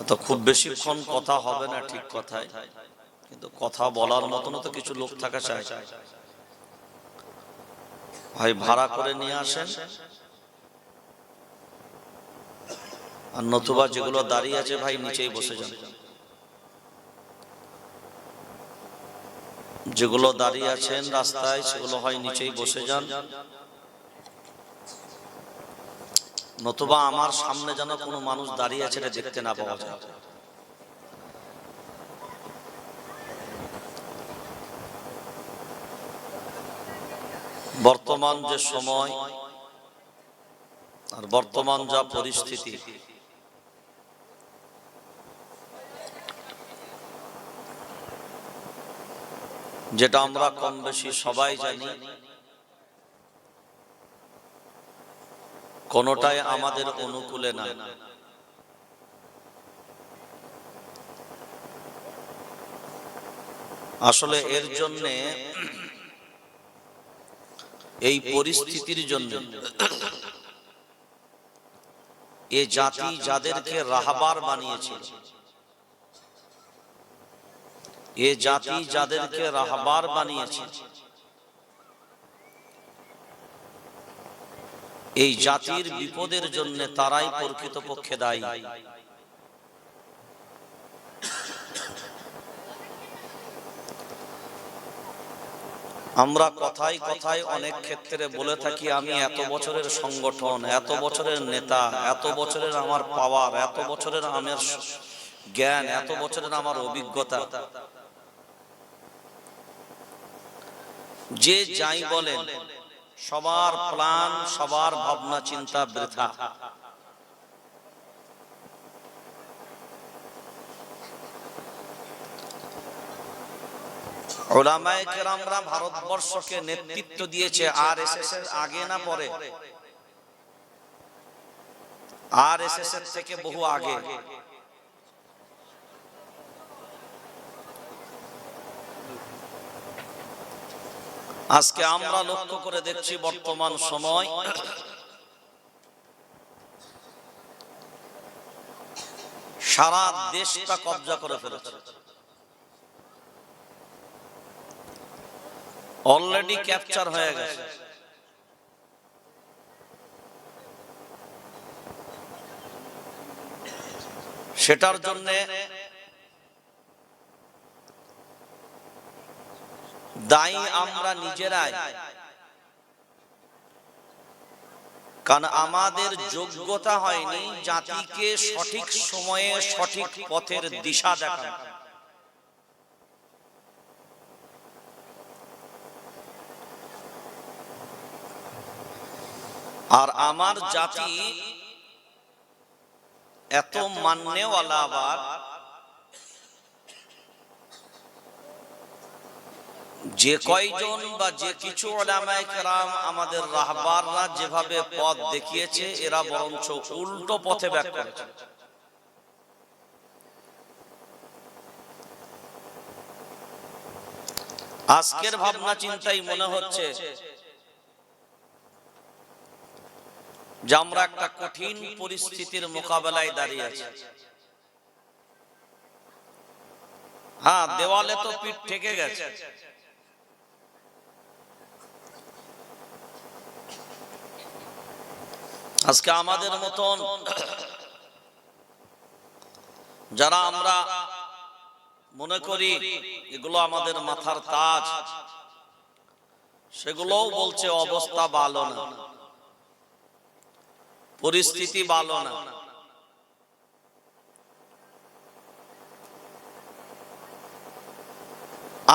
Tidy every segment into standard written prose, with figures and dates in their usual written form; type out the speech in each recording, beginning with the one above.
তো খুব বেশিক্ষণ কথা হবে না, ঠিক কথাই, কিন্তু কথা বলার মতন তো কিছু লোক থাকা চাই। ভাই ভাড়া করে নিয়ে আসেন, আর নতুবা যেগুলো দাঁড়িয়ে আছে ভাই নিচেই বসে যান। যেগুলো দাঁড়িয়ে আছেন রাস্তায় সেগুলো হয় নিচেই বসে যান, নতুবা আমার সামনে যেন কোনো মানুষ দাঁড়িয়ে আছে এটা দেখতে না পাওয়া যায়। বর্তমান যে সময় আর বর্তমান যা পরিস্থিতি, যেটা আমরা কম বেশি সবাই জানি, কোনোটাই আমাদের অনুকূলে না। আসলে এর জন্য, এই পরিস্থিতির জন্য এ জাতি যাদেরকে রাহবার বানিয়েছিল, এ জাতি যাদেরকে রাহবার বানিয়েছে, এই জাতির বিপদের জন্য তারাই প্রকৃতপক্ষে দায়ী। আমরা কথায় কথায় অনেক ক্ষেত্রে বলে থাকি, আমি এত বছরের সংগঠন, এত বছরের নেতা, এত বছরের আমার পাওয়ার, এত বছরের আমার জ্ঞান, এত বছরের আমার অভিজ্ঞতা। যে যাই বলেন, সবার প্ল্যান, সবার ভাবনা চিন্তা বৃথা। উলামায়ে কেরামরা ভারতবর্ষকে নেতৃত্ব দিয়েছে আরএসএস এর আগে না পরে? আরএসএস এর থেকে বহু আগে। আজকে আমরা লক্ষ্য করে দেখছি বর্তমান সময় সারা দেশটা কব্জা করে ফেলেছে। অলরেডি ক্যাপচার হয়ে গেছে। সেটার জন্য দায়ী আমরা নিজেরাই, কারণ আমাদের যোগ্যতা হয়নি জাতিকে সঠিক সময়ে সঠিক পথের দিশা দেখানো। আর আমার জাতি এত মান্যওয়ালা, আবার যে কয়জন বা যে কিছু উলামায়ে কেরাম আমাদের রাহবাররা যেভাবে পথ দেখিয়েছে, এরা বরঞ্চ উল্টো পথে ব্যাক করেছে। আজকের ভাবনা চিন্তাই মনে হচ্ছে যে আমরা একটা কঠিন পরিস্থিতির মোকাবেলায় দাঁড়িয়ে আছি। হ্যাঁ, দেওয়ালে তো পিঠ ঠেকে গেছে, আজকে আমাদের মতন যারা আমরা মনে করি এগুলো আমাদের মাথার তাজ, সেগুলোও বলছে অবস্থা ভালো না, পরিস্থিতি ভালো না।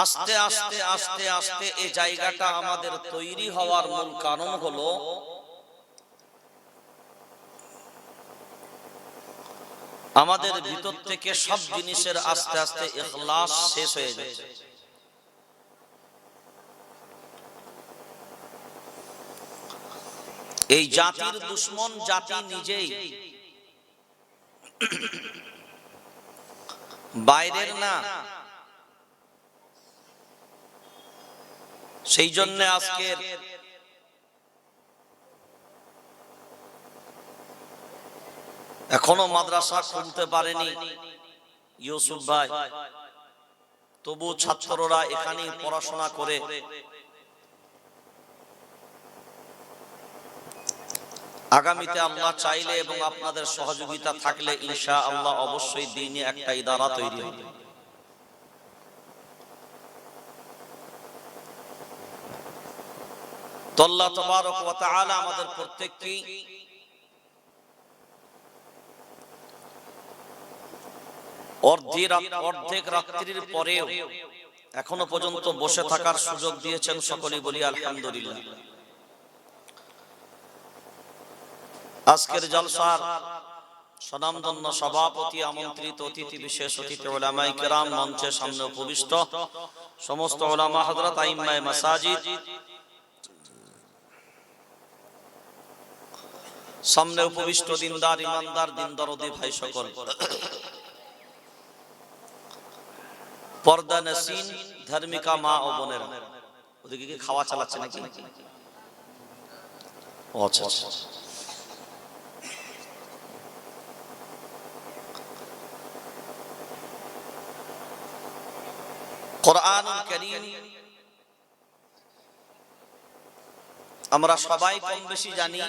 আস্তে আস্তে আস্তে আস্তে এই জায়গাটা আমাদের তৈরি হওয়ার মূল কারণ হলো আমাদের ভিতর থেকে সব জিনিসের আস্তে আস্তে ইখলাস শেষ হয়ে যাচ্ছে। এই জাতির দুশমন জাতি নিজেই, বাইরের না। সেই জন্য আজকের এখনো মাদ্রাসা খুলতে পারেনি ইউসুফ ভাই, তবু ছাত্ররা এখানে পড়াশোনা করে আগামীতে আল্লাহ চাইলে এবং আপনাদের সহযোগিতা থাকলে ইনশাআল্লাহ অবশ্যই দ্বীনি একটা ইদারা তৈরি হবে। তো আল্লাহ তাবারক ওয়া তাআলা আমাদের প্রত্যেককে অর্ধেক রাত্রির পরেও এখনো পর্যন্ত বসে থাকার সুযোগ দিয়েছেন, সকলেই বলি আলহামদুলিল্লাহ। আজকের জলসার স্বনামধন্য সভাপতি, আমন্ত্রিত অতিথি, বিশেষ অতিথি উলামায়ে কেরাম, মঞ্চের সামনে উপবিষ্ট সমস্ত উলামা হযরত, আইম্মায়ে মাসাজিদ, সামনে উপবিষ্ট দিনদার ইমানদার দিন দরদি ভাই সকল, পর্দা নসীন ধার্মিকা মা ও বোনেরা। ওদিকে কি খাওয়া চালাচ্ছে নাকি? ও আচ্ছা আচ্ছা। কোরআনুল কারীম আমরা সবাই কম বেশি জানি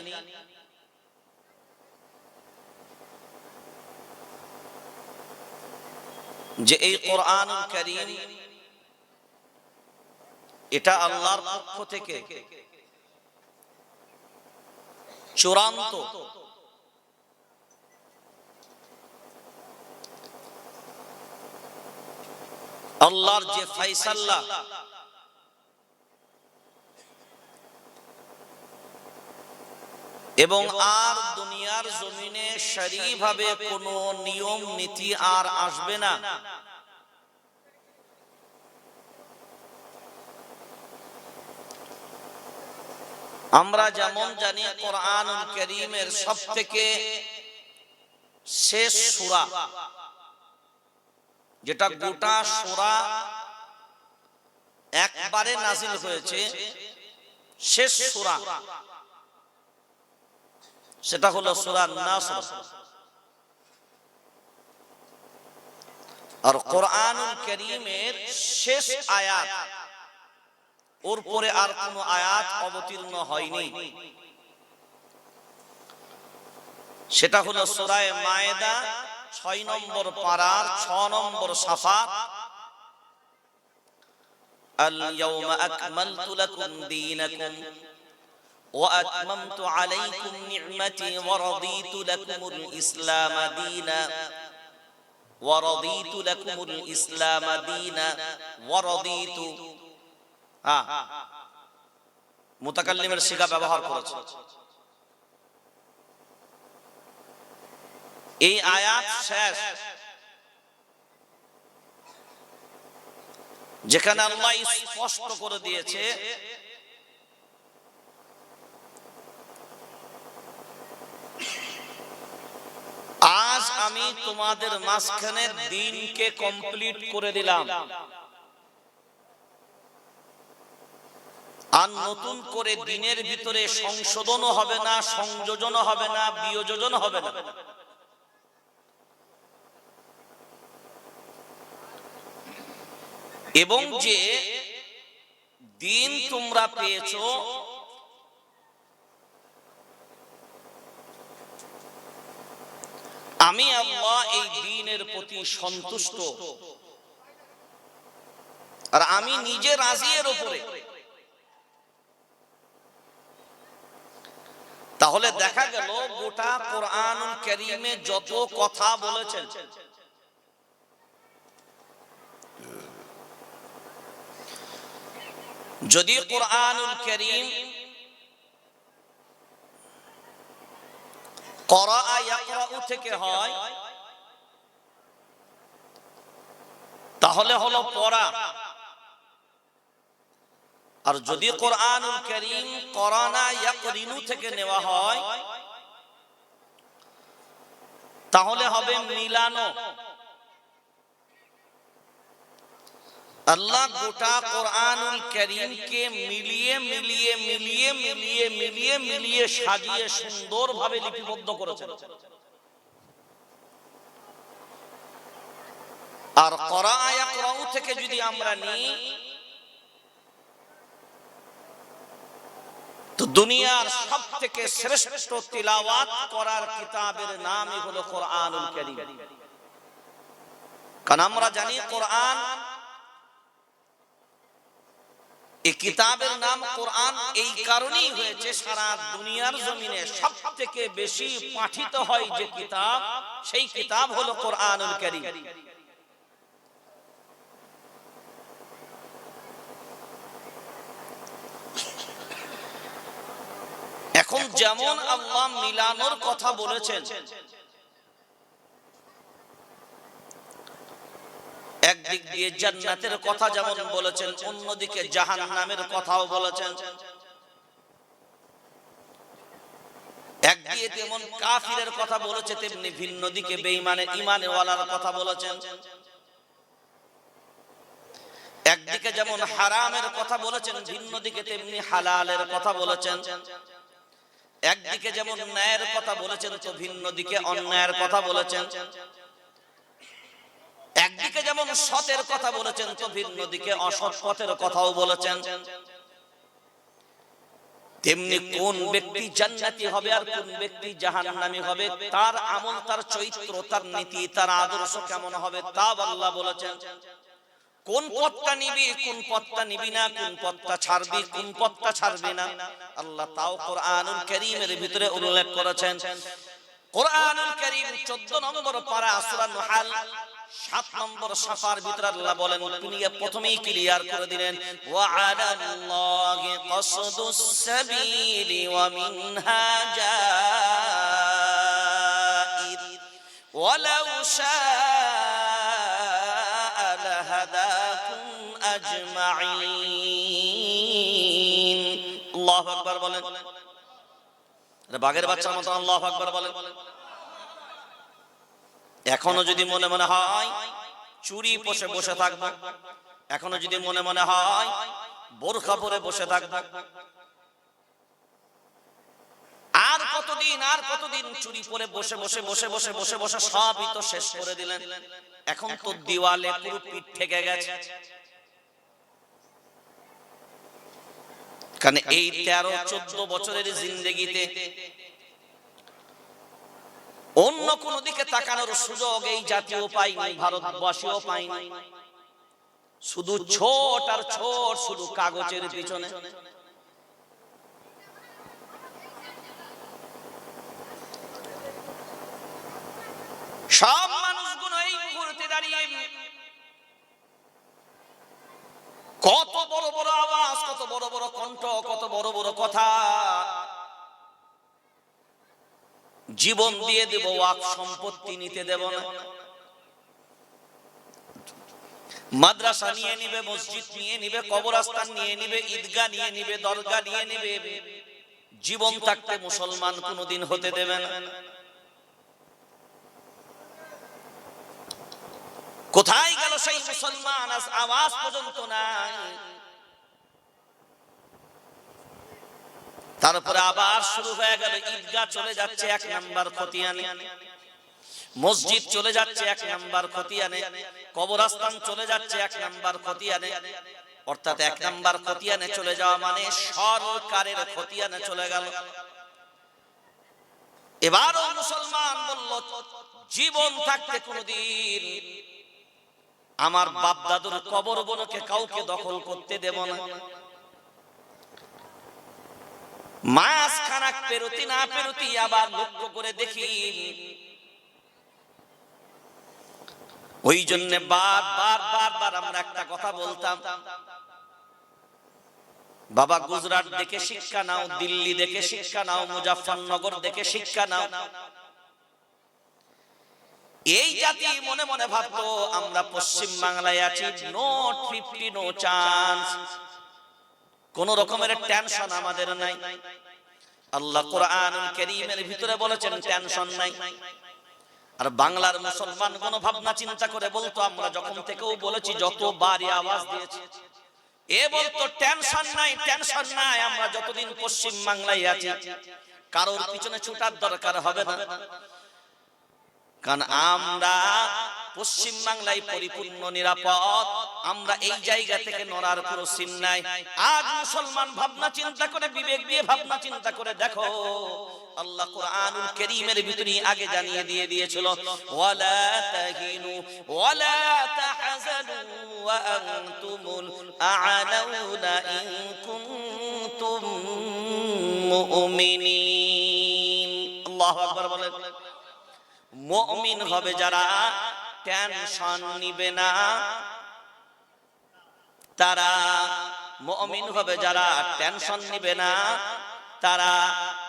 যে এই কোরআনুল কারীম এটা আল্লাহর পক্ষ থেকে চূড়ান্ত আল্লাহর যে ফয়সালা, এবং আর দুনিয়ার জমিনে শরঈ ভাবে কোনো নিয়ম নীতি আর আসবে না। আমরা যেমন জানি কোরআনুল কারীমের সবথেকে শেষ সূরা, যেটা গোটা সূরা একবারে নাজিল হয়েছে, শেষ সূরা, সেটা হলো সূরা নাসর। আর কোরআনুল কারীমের শেষ আয়াত, ওর পরে আর কোন আয়াত অবতীর্ণ হয়নি, সেটা হলো সূরা মায়েদা 6 নম্বর পারার 6 নম্বর সাফা। আল ইয়াউমা আকমালতু লাকুম দীনাকুম ওয়া আতমামতু আলাইকুম নি'মাতি ওয়া রাদিতু লাকুমুল ইসলাম দীনা ওয়া রাদিতু লাকুমুল ইসলাম দীনা ওয়া রাদিতু। মুতাকাল্লিমের সিগা ব্যবহার করেছে। এই আয়াত শেষ, যেখানে আল্লাহ স্পষ্ট করে দিয়েছে আজ আমি তোমাদের মাঝখানে দ্বীনকে কমপ্লিট করে দিলাম, আর নতুন করে দ্বীনের ভিতরে সংশোধনও হবে না, সংযোজনও হবে না, বিয়োজন হবে না। এবং যে দ্বীন তোমরা পেয়েছো, আমি আল্লাহ এই দ্বীনের প্রতি সন্তুষ্ট, আর আমি নিজে রাজি এর উপরে। তাহলে দেখা গেল গোটা কোরআনুল কারীমে যত কথা বলেছেন, যদি কোরআনুল কারীম করা ইয়াকরাউ থেকে হয়, তাহলে হলো পড়া। আর যদি কোরআনুল কারীম করানা ইয়াকরিনু থেকে নেওয়া হয়, তাহলে হবে মিলানো। আল্লাহ গোটা কোরআনুল কারীমকে মিলিয়ে মিলিয়ে মিলিয়ে মিলিয়ে মিলিয়ে মিলিয়ে সাজিয়ে সুন্দরভাবে লিপিবদ্ধ করেছেন। আর করা ইয়াকরাউ থেকে যদি আমরা নিই তো দুনিয়ার সবথেকে শ্রেষ্ঠ তিলাওয়াত করার কিতাবের নামই হলো কোরআনুল কারীম। কারণ আমরা জানি কোরআন, এই কিতাবের নাম কোরআন এই কারণেই হয়েছে সারা দুনিয়ার জমিনে সবথেকে বেশি পাঠিত হয় যে কিতাব, সেই কিতাব হলো কোরআনুল কারীম। এখন যেমন আল্লাহ মিলানোর কথা বলেছেন, একদিক দিয়ে জান্নাতের কথা যেমন বলেছেন, অন্যদিকে জাহান্নামের কথাও বলেছেন। একদিকে যেমন কাফিরের কথা বলেছে, তেমনি ভিন্ন দিকে বেঈমানের ঈমানওয়ালার কথা বলেছেন। একদিকে যেমন হারামের কথা বলেছেন, ভিন্ন দিকে তেমনি হালালের কথা বলেছেন। একদিকে যেমন ন্যায়ের কথা বলেছেন, তো ভিন্ন দিকে অন্যায়ের কথা বলেছেন। একদিকে যেমন সতের কথা বলেছেন, তো ভিন্ন দিকে অসৎ পথের কথাও বলেছেন। তেমনি কোন ব্যক্তি জান্নাতি হবে আর কোন ব্যক্তি জাহান্নামী হবে, তার আমল, তার চরিত্র, তার নীতি, তার আদর্শ কেমন হবে তা আল্লাহ বলেছেন। কোন পথটা নিবি, কোন পথটা নিবি না, কোন পথটা ছাড়বি, কোন পথটা ছাড়বি না, আল্লাহ তাও কোরআনুল কারীমের ভিতরে উল্লেখ করেছেন। কোরআনুল কারীম 14 নম্বর পারা সূরা নাহল 7 নম্বর সাফার ভিতরে আল্লাহ বলেন, তিনি প্রথমেই ক্লিয়ার করে দিলেন, ওয়া আলাল্লাহি কসদুস সাবিলি ওয়া মিনহা জাইর ওয়ালাউ শাআ লাহাদাকুম আজমাইন। আল্লাহু আকবার বলেন। বাঘের বাচ্চার মতো আল্লাহু আকবার বলেন। এখনো যদি মনে মনে হয় চুরি পরে বসে থাকবো, এখনো যদি মনে মনে হয় বোরখা পরে বসে থাকবো, আর কতদিন চুরি পরে বসে বসে বসে বসে বসে বসে সবই তো শেষ করে দিলেন। এখন তো দিওয়ালে পুরো পিঠ ঠেকে গেছে। কারণ এই 13-14 বছরের জিন্দেগিতে অন্য কোন দিকে তাকানোর সুযোগ এই জাতীয় পাইনি, ভারতবাসীও পাইনি। শুধু ছোট আর ছোট, শুধু কাগজের পিছনে। সব মানুষগুলো এই মুহূর্তে দাঁড়িয়ে কত বড় বড় আওয়াজ, কত বড় বড় কণ্ঠ, কত বড় বড় কথা, জীবন দিয়ে দেব, ওয়াকফ সম্পত্তি নিতে দেব না, মাদ্রাসা নিয়ে নিবে, মসজিদ নিয়ে নিবে, কবরস্থান নিয়ে নিবে, ঈদগাহ নিয়ে নিবে, দরগা নিয়ে নিবে, জীবন থাকতে মুসলমান কোনদিন হতে দেবে না। কোথায় গেল সেই মুসলমান? আজ আওয়াজ পর্যন্ত নাই। তারপরে আবার শুরু হয়ে গেল, ঈদগাহ চলে যাচ্ছে 1 নাম্বার খতিয়ানে, মসজিদ চলে যাচ্ছে 1 নাম্বার খতিয়ানে, কবরস্থান চলে যাচ্ছে 1 নাম্বার খতিয়ানে। অর্থাৎ 1 নাম্বার খতিয়ানে চলে যাওয়া মানে সরকারের খতিয়ানে চলে গেল। এবারও মুসলমান বলল, জীবন থাকতে কোনদিন আমার বাপ দাদুর কবরগুলোকে কাউকে দখল করতে দেব না। মাস খানাক পেরোতি না পেরোতি আবার লক্ষ্য করে দেখি, ওই জন্য বারবার আমরা একটা কথা বলতাম, বাবা গুজরাট দেখে শিক্ষা নাও, দিল্লি দেখে শিক্ষা নাও, মুজাফফরনগর দেখে শিক্ষা নাও। এই জাতি মনে মনে ভাবতো আমরা পশ্চিম বাংলায় আছি, নোট 50, নো চান্স, কোন রকমের টেনশন আমাদের নাই। আল্লাহ কোরআনুল কারীমের ভিতরে বলেছেন টেনশন নাই। আর বাংলার মুসলমান কোন ভাবনা চিন্তা করে বলতো, আমরা যখন থেকেও বলেছি, যতবারই আওয়াজ দিয়েছি, এ বলতো টেনশন নাই, টেনশন নাই, আমরা যতদিন পশ্চিম বাংলায় আছি কারোর পিছনে ছুটার দরকার হবে না। কারণ আমরা পশ্চিম বাংলায় পরিপূর্ণ নিরাপদ, আমরা এই জায়গা থেকে নড়ার কোনো চিহ্ন নাই। আজ মুসলমান ভাবনা চিন্তা করে, বিবেক দিয়ে ভাবনা চিন্তা করে দেখো, আল্লাহ কোরআনুল কারীমের ভিতরে আগে জানিয়ে দিয়ে দিয়েছিল, ওয়ালা তাহিনু ওয়ালা তাহজানু ওয়া আনতুমুল আ'লাউনা ইন কুনতুম মুমিনিন। আল্লাহু আকবার বলেন। মুমিন হবে যারা টেনশন নিবে না, তারা মুমিন হবে যারা টেনশন নিবে না তারা।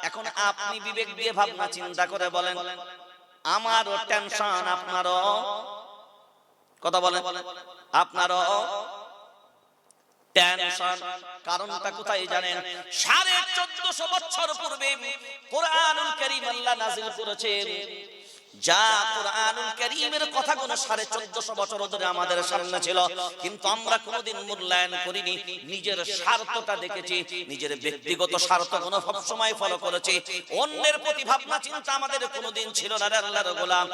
এখন আপনি বিবেক দিয়ে ভাবনা চিন্তা করে বলেন, আমারও টেনশন, আপনারও, কথা বলেন, আপনারও টেনশন। কারণটা কোথায় জানেন? 1450 বছর পূর্বে কোরআনুল কারীম আল্লাহ নাযিল করেছেন। যা কোরআনুল কারীমের কথাগুলো 1450 বছর ধরে আমাদের সামনে ছিল, কিন্তু আমরা কোনোদিন মূল্যায়ন করিনি। নিজের স্বার্থটা দেখেছি, নিজের ব্যক্তিগত স্বার্থগুলো সব সময় ফলো করেছি। অন্যের প্রতি ভাবনা চিন্তা আমাদের কোনোদিন ছিল না রে আল্লাহর গোলাম।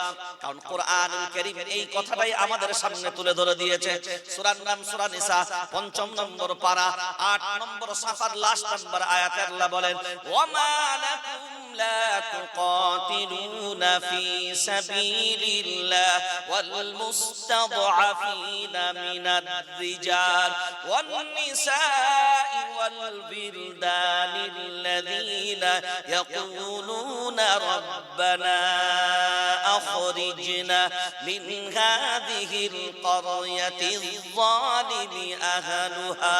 কারণ কোরআনুল কারীমের এই কথাটাই আমাদের সামনে তুলে ধরে দিয়েছে। সূরার নাম সূরা নিসা, 5 নম্বর পারা, 8 নম্বর সাফার লাস্ট নম্বর আয়াতে আল্লাহ বলেন, ওয়ামা লাকুম লা তুকাতিলুনা ফি সাবিলিল্লাহ ওয়াল মুস্তাদআফিনা মিনার রিজাল ওয়ান নিসাই ওয়াল বিলদানিল্লাযীনা ইয়াকুলুনা রাব্বানা আখরিজনা মিন হাযিহিল ক্বরয়াতিয যালিমি আহলুহা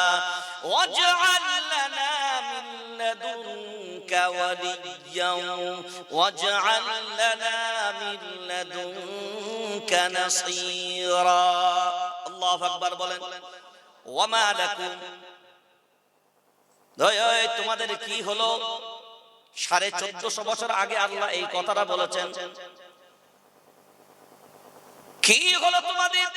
ওয়াজআল লানা মিন লাদুনকা ওয়ালিয়্যা ওয়াজআল লানা মিন লাদুনকা নাসীরা। আল্লাহু আকবার বলেন। ওয়ামা লাকুম, তোমাদের কি হলো? 1450 বছর আগে আল্লাহ এই কথাটা বলেছেন। কি হলো তোমাদের?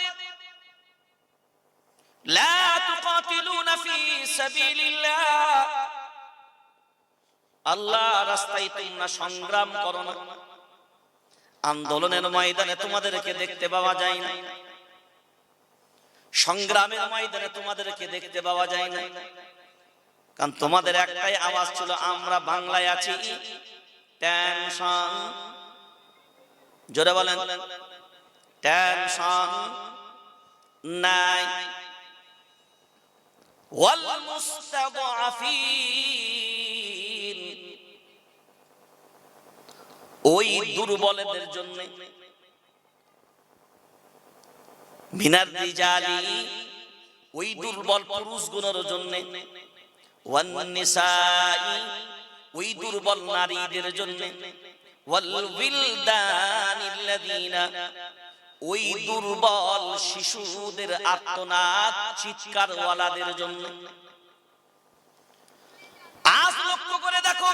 লা তুকাতিলুনা ফি সাবিলিল্লাহ, আল্লাহ রাস্তায় তোমরা সংগ্রাম করো না, আন্দোলনের ময়দানে তোমাদেরকে দেখতে পাওয়া যায় না, সংগ্রামের ময়দানে তোমাদেরকে দেখতে পাওয়া যায় না। কারণ তোমাদের একটাই আওয়াজ ছিল, আমরা বাংলায় আছি, টেনশন। জোরে বলেন, টেনশন নাই। ওয়াল মুস্তাদআফিন, ওই দুর্বলদের জন্য, মিনার রিজালি, ওই দুর্বল পুরুষগুলোর জন্য, ওয়ান নিসাই, ওই দুর্বল নারীদের জন্য, ওয়াল বিলদানিল্লাযীনা, ওই দুর্বল শিশুদের আর্তনাদ চিৎকার ওয়ালাদের জন্য। আজ লক্ষ্য করে দেখো,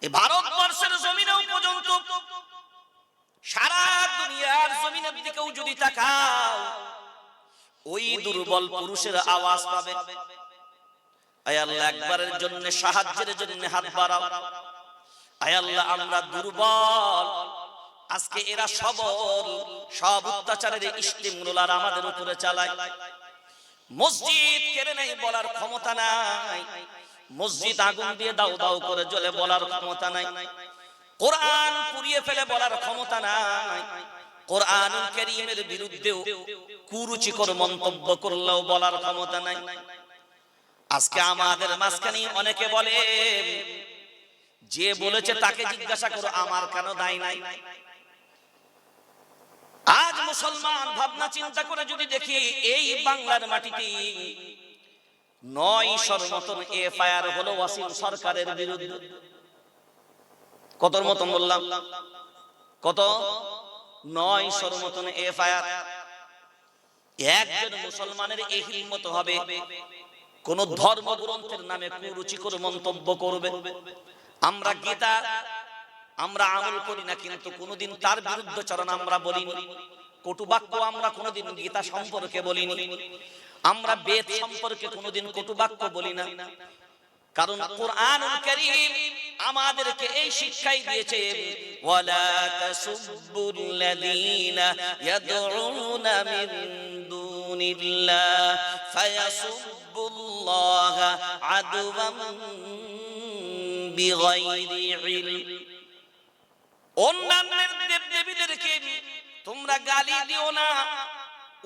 এই ভারতবর্ষের জমিনেও পর্যন্ত, সারা দুনিয়ার জমিনের দিকেও যদি তাকাও, ওই দুর্বল পুরুষের আওয়াজ পাবে। আয় আল্লাহ, একবারের জন্য সাহায্যের জন্য হাত বাড়াও। আয় আল্লাহ, আমরা দুর্বল, আজকে এরা সবল, সব অত্যাচারের স্টিমরোলার আমাদের উপরে চালায়। মসজিদ কেড়ে নেই বলার ক্ষমতা নাই, মসজিদ আগুন দিয়ে দাও দাও করে জ্বলে বলার ক্ষমতা নাই, কোরআন পুড়িয়ে ফেলে বলার ক্ষমতা নাই, কোরআনুল কারীমের বিরুদ্ধেও কুরুচিকর মন্তব্য করলেও বলার ক্ষমতা নাই। আজকে আমাদের মাঝখানে অনেকে বলে, যে বলেছে তাকে জিজ্ঞাসা করো, আমার কেন দায় নাই। আজ মুসলমান ভাবনা চিন্তা করে যদি দেখি, এই বাংলার মাটিতে 900 মতন এফআইআর হলো ওয়াসিম সরকারের বিরুদ্ধে। কতর মতন বললাম? কত? 900 মতন এফআইআর। একজন মুসলমানের এই হিম্মত হবে কোন ধর্মগ্রন্থের নামে কুরুচিকর মন্তব্য করবে? আমরা গীতা আমরা আমল করি না, কিন্তু কোনোদিন তার বিরুদ্ধচারণ আমরা বলিনি, কটু বাক্য আমরা কোনোদিন গীতা সম্পর্কে বলিনি, আমরা বেদ সম্পর্কে কোনোদিন কটু বাক্য বলি না। কারণ কোরআনুল কারীম আমাদেরকে এই শিক্ষাই দিয়েছে, ওয়ালা তাসুব্বুল্লাযীনা ইয়াদউনা মিন দুনিল্লাহ ফায়াসুব্বুল্লাহা আদওয়াম বিগাইরি ইলম। অন্যান্য দেবদেবীদেরকে তোমরা গালি দিও না,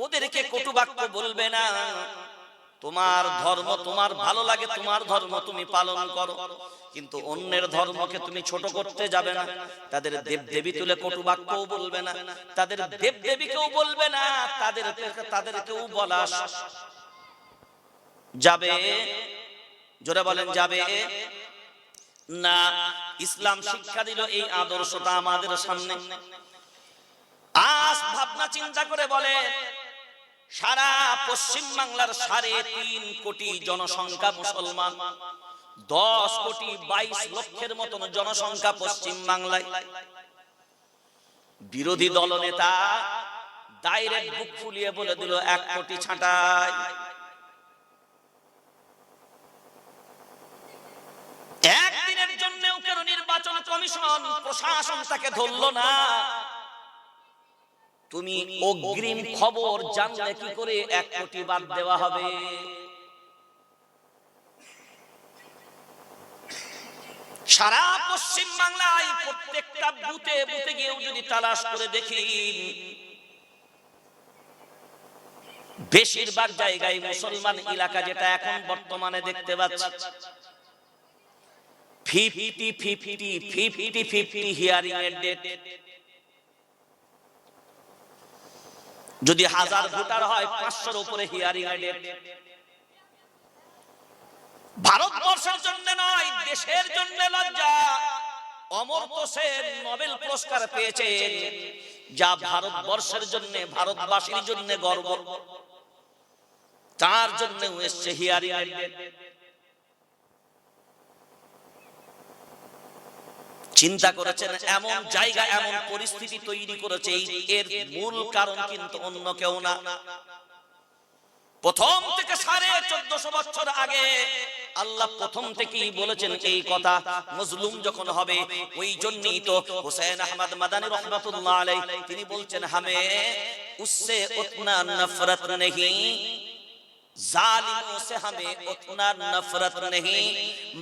ওদেরকে কটু বাক্য বলবে না। তোমার ধর্ম তোমার ভালো লাগে, তোমার ধর্ম তুমি পালন করো, কিন্তু অন্যের ধর্মকে তুমি ছোট করতে যাবে না। তাদের দেবদেবী তুলে কটু বাক্যও বলবে না, তাদের দেবদেবীকেও বলবে না, তাদেরকেও বলা যাবে? জোরে বলেন যাবে না। ইসলাম শিক্ষা দিল এই আদর্শটা আমাদের সামনে। আজ ভাবনা চিন্তা করে বলে, সারা পশ্চিম বাংলার 3.5 কোটি জনসংখ্যা মুসলমান, 10 কোটি 22 লক্ষের মতন জনসংখ্যা পশ্চিম বাংলায়। বিরোধী দলনেতা ডাইরেক্ট বুক ফুলিয়ে বলে দিল 1 কোটি ছাঁটাই। একদিনের জন্যও কেন নির্বাচন কমিশন প্রশাসন তাকে ধরলো না? তুমি অগ্রিম খবর জানলে কি করে 1 কোটি বাদ দেওয়া হবে? সারা পশ্চিম বাংলায় প্রত্যেকটা বুথে বুথে গিয়ে যদি তালাশ করে দেখি, বেশিরভাগ জায়গায় মুসলমান এলাকা যেটা এখন বর্তমানে দেখতে পাচ্ছি, 50-50 হিয়ারিং এর ডেট। যদি 1000 ভোটার হয় 500-র উপরে হিয়ারিং এর ডেট। ভারতবর্ষের জন্য নয়, দেশের জন্য লজ্জা। অমর্ত্য সেন নোবেল পুরস্কার পেয়েছেন, যা ভারতবর্ষের জন্য, ভারতবাসীর জন্য গর্ব। তার জন্য এসছে হিয়ারিং এর ডেট। চিন্তা করেছেন এমন জায়গা, এমন পরিস্থিতি তৈরি করেছে, এর মূল কারণ কিন্তু অন্য কেউ না। প্রথম থেকে 1450 বছর আগে আল্লাহ প্রথম থেকেই বলেছেন এই কথা। মজলুম যখন হবে, ওই জন্যই তো হুসাইন আহমদ মাদানী রহমাতুল্লাহ আলাইহি তিনি বলছেন, হামে উসসে উतना नफरत नहीं, जालिमों से हमें उतना नफरत नहीं,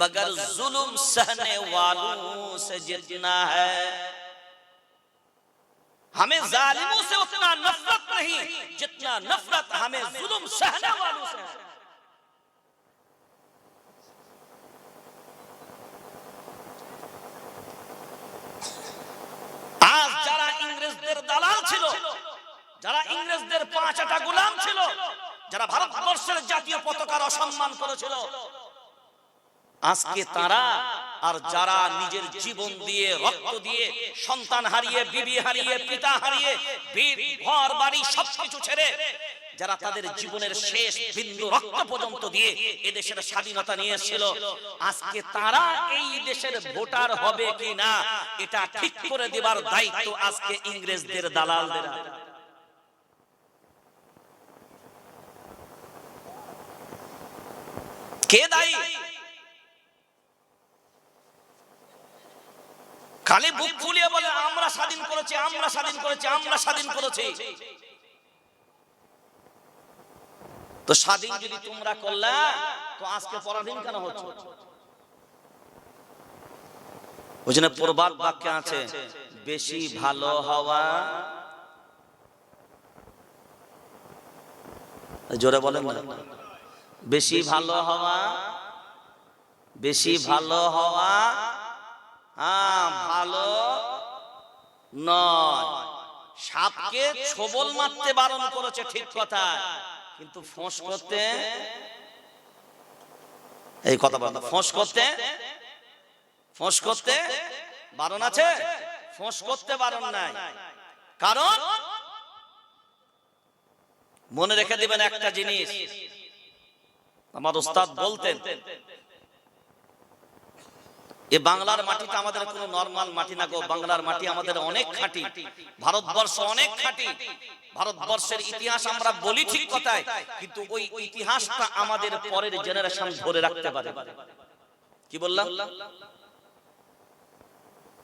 मगर जुल्म सहने वालों से जितना है। हमें जालिमों से उतना नफरत नहीं जितना नफरत हमें जुल्म सहने वालों से है। आज যারা ইংরেজদের দালাল ছিল, যারা ইংরেজদের 5টা গোলাম ছিল, যারা ভারতবর্ষের জাতীয় পতাকার অসম্মান করেছিল, আজকে তারা আর যারা নিজের জীবন দিয়ে, রক্ত দিয়ে, সন্তান হারিয়ে, বিবি হারিয়ে, পিতা হারিয়ে, ঘর বাড়ি সবকিছু ছেড়ে যারা তাদের জীবনের শেষ বিন্দু রক্ত পর্যন্ত দিয়ে এদেশের স্বাধীনতা নিয়েছিল, আজকে তারা এই দেশের ভোটার হবে কিনা এটা ঠিক করে দেবার দায়িত্ব আজকে ইংরেজদের দালালদের। কে দায়ী? খালি বুক ফুলিয়ে বলে আমরা স্বাধীন করেছি, আমরা স্বাধীন করেছি, আমরা স্বাধীন করেছি। তো স্বাধীন যদি তোমরা করলা, তো আজকে পরাধীন কেন হচ্ছে? ওই জন্য প্রবাদ বাক্যে আছে, বেশি ভালো হওয়া, জোরে বলেন না, বেশি ভালো হওয়া, বেশি ভালো হওয়া ভালো নয়। সাপকে ছোবল মারতে বারণ করেছে, ঠিক কথা, কিন্তু ফোঁস করতে, এই কথা বলতো, ফোঁস করতে বারণ আছে, ফোঁস করতে বারণ নাই। কারণ মনে রেখে দিবেন একটা জিনিস, আমার ওস্তাদ বলতেন, এই বাংলার মাটিটা আমাদের কোনো নরমাল মাটি না গো, বাংলার মাটি আমাদের অনেক খাঁটি, ভারতবর্ষ অনেক খাঁটি। ভারতবর্ষের ইতিহাস আমরা বলি ঠিক কথায়, কিন্তু ওই ইতিহাসটা আমাদের পরের জেনারেশন ধরে রাখতে পারে। কি বললাম?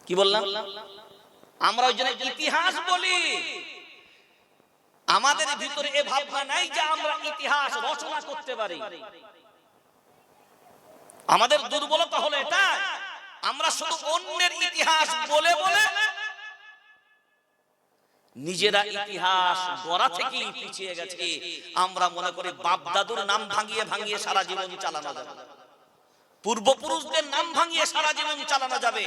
কি বললাম? আমরা ওই জন্য ইতিহাস বলি। আমাদের ভিতরে এ ভাবনা নাই যে আমরা ইতিহাস রচনা করতে পারি। আমাদের দুর্বলতা হলো এটা, আমরা শুধু অন্যের ইতিহাস বলে বলে নিজেরা ইতিহাস গড়া থেকেই পিছিয়ে গেছি। আমরা মনে করি বাপ দাদুর নাম ভাঙিয়ে ভাঙিয়ে সারা জীবন চালানো যাবে, পূর্বপুরুষদের নাম ভাঙিয়ে সারা জীবন চালানো যাবে।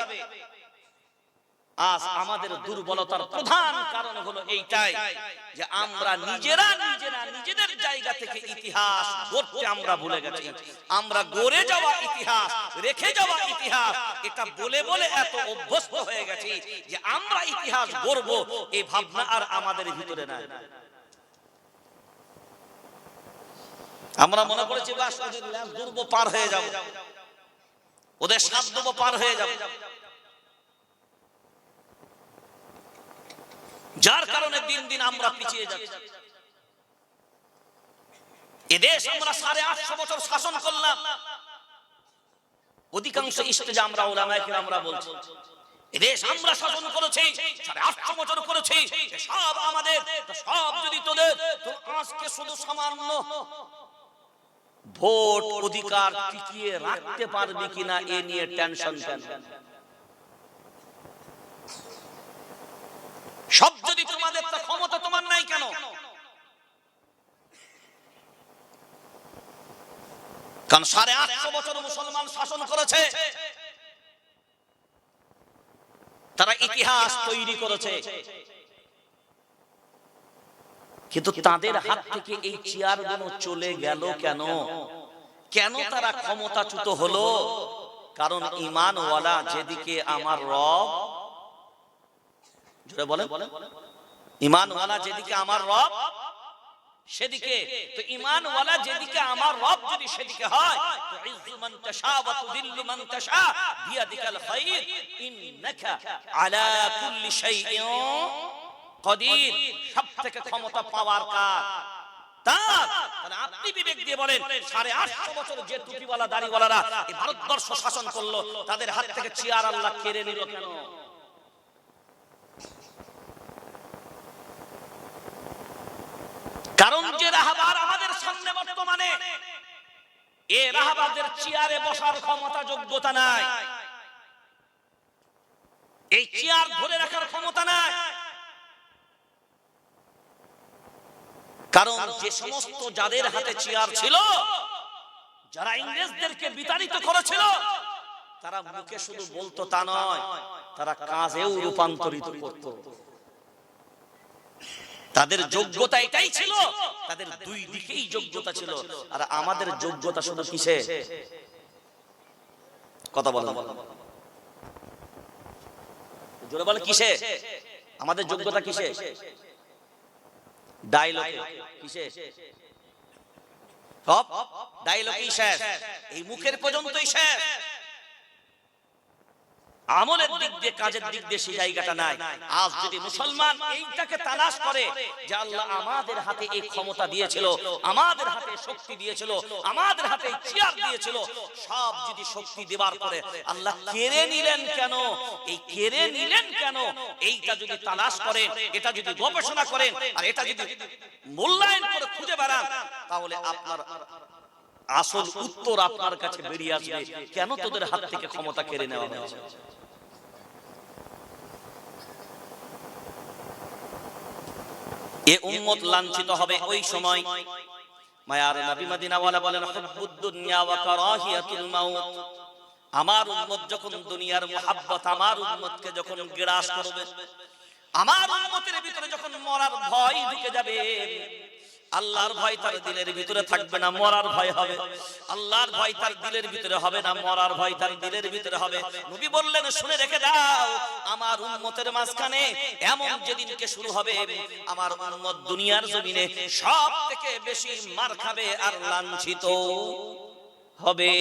আজ আমাদের দুর্বলতার প্রধান কারণ হলো এইটাই যে আমরা নিজেরা নিজেদের জায়গা থেকে ইতিহাস গড়তে আমরা ভুলে গেছি। আমরা গড়ে যাওয়া ইতিহাস, রেখে যাওয়া ইতিহাস, এটা বলে বলে এত অভ্যস্ত হয়ে গেছি যে আমরা ইতিহাস গড়ব এই ভাবনা আর আমাদের ভিতরে নাই। আমরা মনে করেছি বাস ওদের দুর্ব পার হয়ে যাব, ওদের সাধ্যব পার হয়ে যাব, যার কারণে দিন দিন আমরা পিছিয়ে যাচ্ছি। এদেশ আমরা 850 বছর শাসন করলাম। অধিকাংশ স্টেজে আমরা উলামায়ে কিরামরা বলছি এদেশ আমরা শাসন করেছি, 850 বছর করেছি, সব আমাদের, সব যদি তোদের, তো আজকে শুধু সামান্য ভোট অধিকার টিকিয়ে রাখতে পারবি কিনা এ নিয়ে টেনশন কেন? সব যদি তোমাদের, তো ক্ষমতা তোমার নাই কেন? কারণ 850 বছর মুসলমান শাসন করেছে, তারা ইতিহাস তৈরি করেছে, কিন্তু তাদের হাত থেকে এই চেয়ারগুলো চলে গেল কেন? কেন তারা ক্ষমতাচ্যুত হলো? কারণ ঈমানওয়ালা যেদিকে আমার রব, জোরে বলেন, ঈমানওয়ালা যেদিকে আমার রব সেদিকে। তো ঈমানওয়ালা যেদিকে আমার রব যদি সেদিকে হয়, তো ইজ্জু মান তাশা ওয়া তুযিল্লু মান তাশা বিয়াদিকাল খায়র ইন্নাকা আলা কুল্লি শাইইন কাদির। সবথেকে ক্ষমতা পাওয়ার কার? তার। তাহলে আপনি বিবেক দিয়ে বলেন 850 বছর যে টুপিওয়ালা দাড়িওয়ালারা এই ভারতবর্ষ শাসন করলো, তাদের হাত থেকে চেয়ার আল্লাহ কেড়ে নিল কেন? কারণ যে রাহবার আমাদের সামনে বর্তমানে, এ রাহবারদের চেয়ারে বসার ক্ষমতা, যোগ্যতা নাই, এই চেয়ার ধরে রাখার ক্ষমতা নাই। কারণ যে সমস্ত যাদের হাতে চেয়ার ছিল, যারা ইংরেজদেরকে বিতাড়িত করেছিল, তারা মুখে শুধু বলতো তা নয়, তারা কাজেও রূপান্তরিত করত। তাদের যোগ্যতা এটাই ছিল, তাদের দুই দিকেই যোগ্যতা ছিল। আর আমাদের যোগ্যতা শুধু কিসে? কথা বলেন, জোরে বলেন, কিসে? আমাদের যোগ্যতা কিসে? ডায়লগে, কিসে? সব ডায়লগই শেষ, এই মুখের পর্যন্তই শেষ। আমলের দিক দিয়ে, কাজের দিক দিয়ে সেই জায়গাটা নাই। আজ যদি মুসলমান এইটাকে তালাশ করে যে আল্লাহ আমাদের হাতে এই ক্ষমতা দিয়েছিল, আমাদের হাতে শক্তি দিয়েছিল, আমাদের হাতে চেয়ার দিয়েছিল, সব যদি শক্তি দেওয়ার পরে আল্লাহ কেড়ে নিলেন কেন, এই কেড়ে নিলেন কেন, এইটা যদি তালাশ করেন, এটা যদি গবেষণা করেন, আর এটা যদি মূল্যায়ন করে খুঁজে বেড়ান, তাহলে আপনার আসল উত্তর আপনার কাছে বেরিয়ে আসবে কেন তোদের হাত থেকে ক্ষমতা কেড়ে নেওয়া হয়েছে। এ উম্মত লাঞ্ছিত হবে ওই সময়। মায়ার নবী মদিনাওয়ালা বলেন, হুব্বুদ দুনিয়া ওয়া কারাহিয়াতুল মাউত। আমার উম্মত যখন দুনিয়ার মুহাব্বত আমার উম্মতকে যখন গ্রাস করবে, আমার উম্মতের ভিতরে যখন মরার ভয় ঢুকে যাবে, আল্লাহর ভয় তার দিলের ভিতরে থাকবে না, মরার ভয় হবে। আল্লাহর ভয় তার দিলের ভিতরে হবে না, মরার ভয় তার দিলের ভিতরে হবে। নবী বললেন, শুনে রেখে দাও, আমার উম্মতের মাঝখানে এমন যেদিনকে শুরু হবে, আমার উম্মত দুনিয়ার জমিনে সব থেকে বেশি মার খাবে আর লাঞ্ছিত হবে।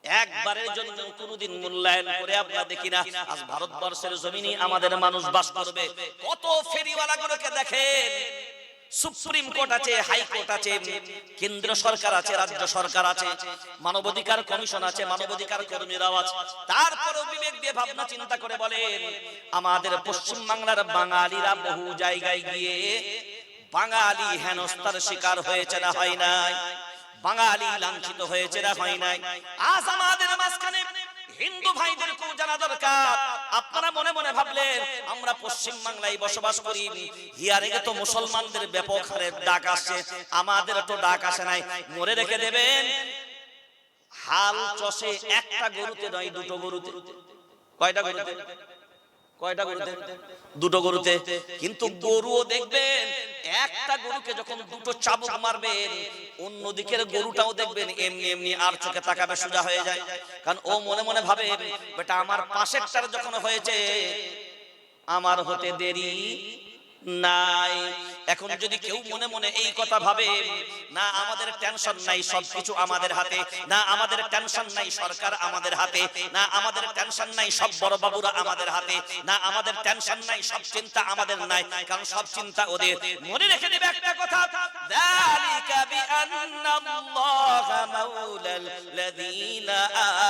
একবারের জন্য কোনদিন মূল্যায়ন করে আমরা দেখি না। আজ ভারতবর্ষের জমিনে আমাদের মানুষ বাস করবে, কত ফেরিওয়ালাগুলোকে দেখেন, সুপ্রিম কোর্ট আছে, হাইকোর্ট আছে, কেন্দ্র সরকার আছে, রাজ্য সরকার আছে, মানবাধিকার কমিশন আছে, মানবাধিকার কর্মীরাও আছে। তারপরেও বিবেক দিয়ে ভাবনা চিন্তা করে বলেন, আমাদের পশ্চিম বাংলার বাঙালিরা বহু জায়গায় গিয়ে বাঙালি হেনস্থার শিকার হয়েছে না হয় নাই? বাঙালি লাঞ্ছিত হয়েছে না হয় নাই? আজ আমাদের মাঝখানে হিন্দু ভাইদেরকেও জানা দরকার। আপনারা মনে মনে ভাবলেন আমরা পশ্চিম বাংলায় বসবাস করি, হিয়ারে তো মুসলমানদের ব্যাপক হারে ডাক আসে, আমাদের তো ডাক আসে নাই। মনে রেখে দেবেন, হাল চষে একটা গরুতে নয়, দুটো গরুতে। কয়টা গরুতে? কয়টা গরুতে? দুটো গরুতে। কিন্তু গরুও দেখবেন, একটা গরুকে যখন দুটো চাবুক মারবেন, অন্য দিকের গরুটাও দেখবেন এমনি এমনি আর চোখে তাকাবে সোজা হয়ে যায়। কারণ ও মনে মনে ভাবে, বেটা আমার পাশেরটার যখন হয়েছে আমার হতে দেরি নাই। এখন যদি কেউ মনে মনে এই কথা ভাবে, না আমাদের টেনশন নাই, সবকিছু আমাদের হাতে, না আমাদের টেনশন নাই, সরকার আমাদের হাতে, না আমাদের টেনশন নাই, সব বড় বাবুরা আমাদের হাতে, না আমাদের টেনশন নাই, সব চিন্তা আমাদের নাই, কারণ সব চিন্তা ওদের। মনে রেখে দেবে একটা কথা, যালিকা বিআন্নাল্লাহা মাওলাল লাযীনা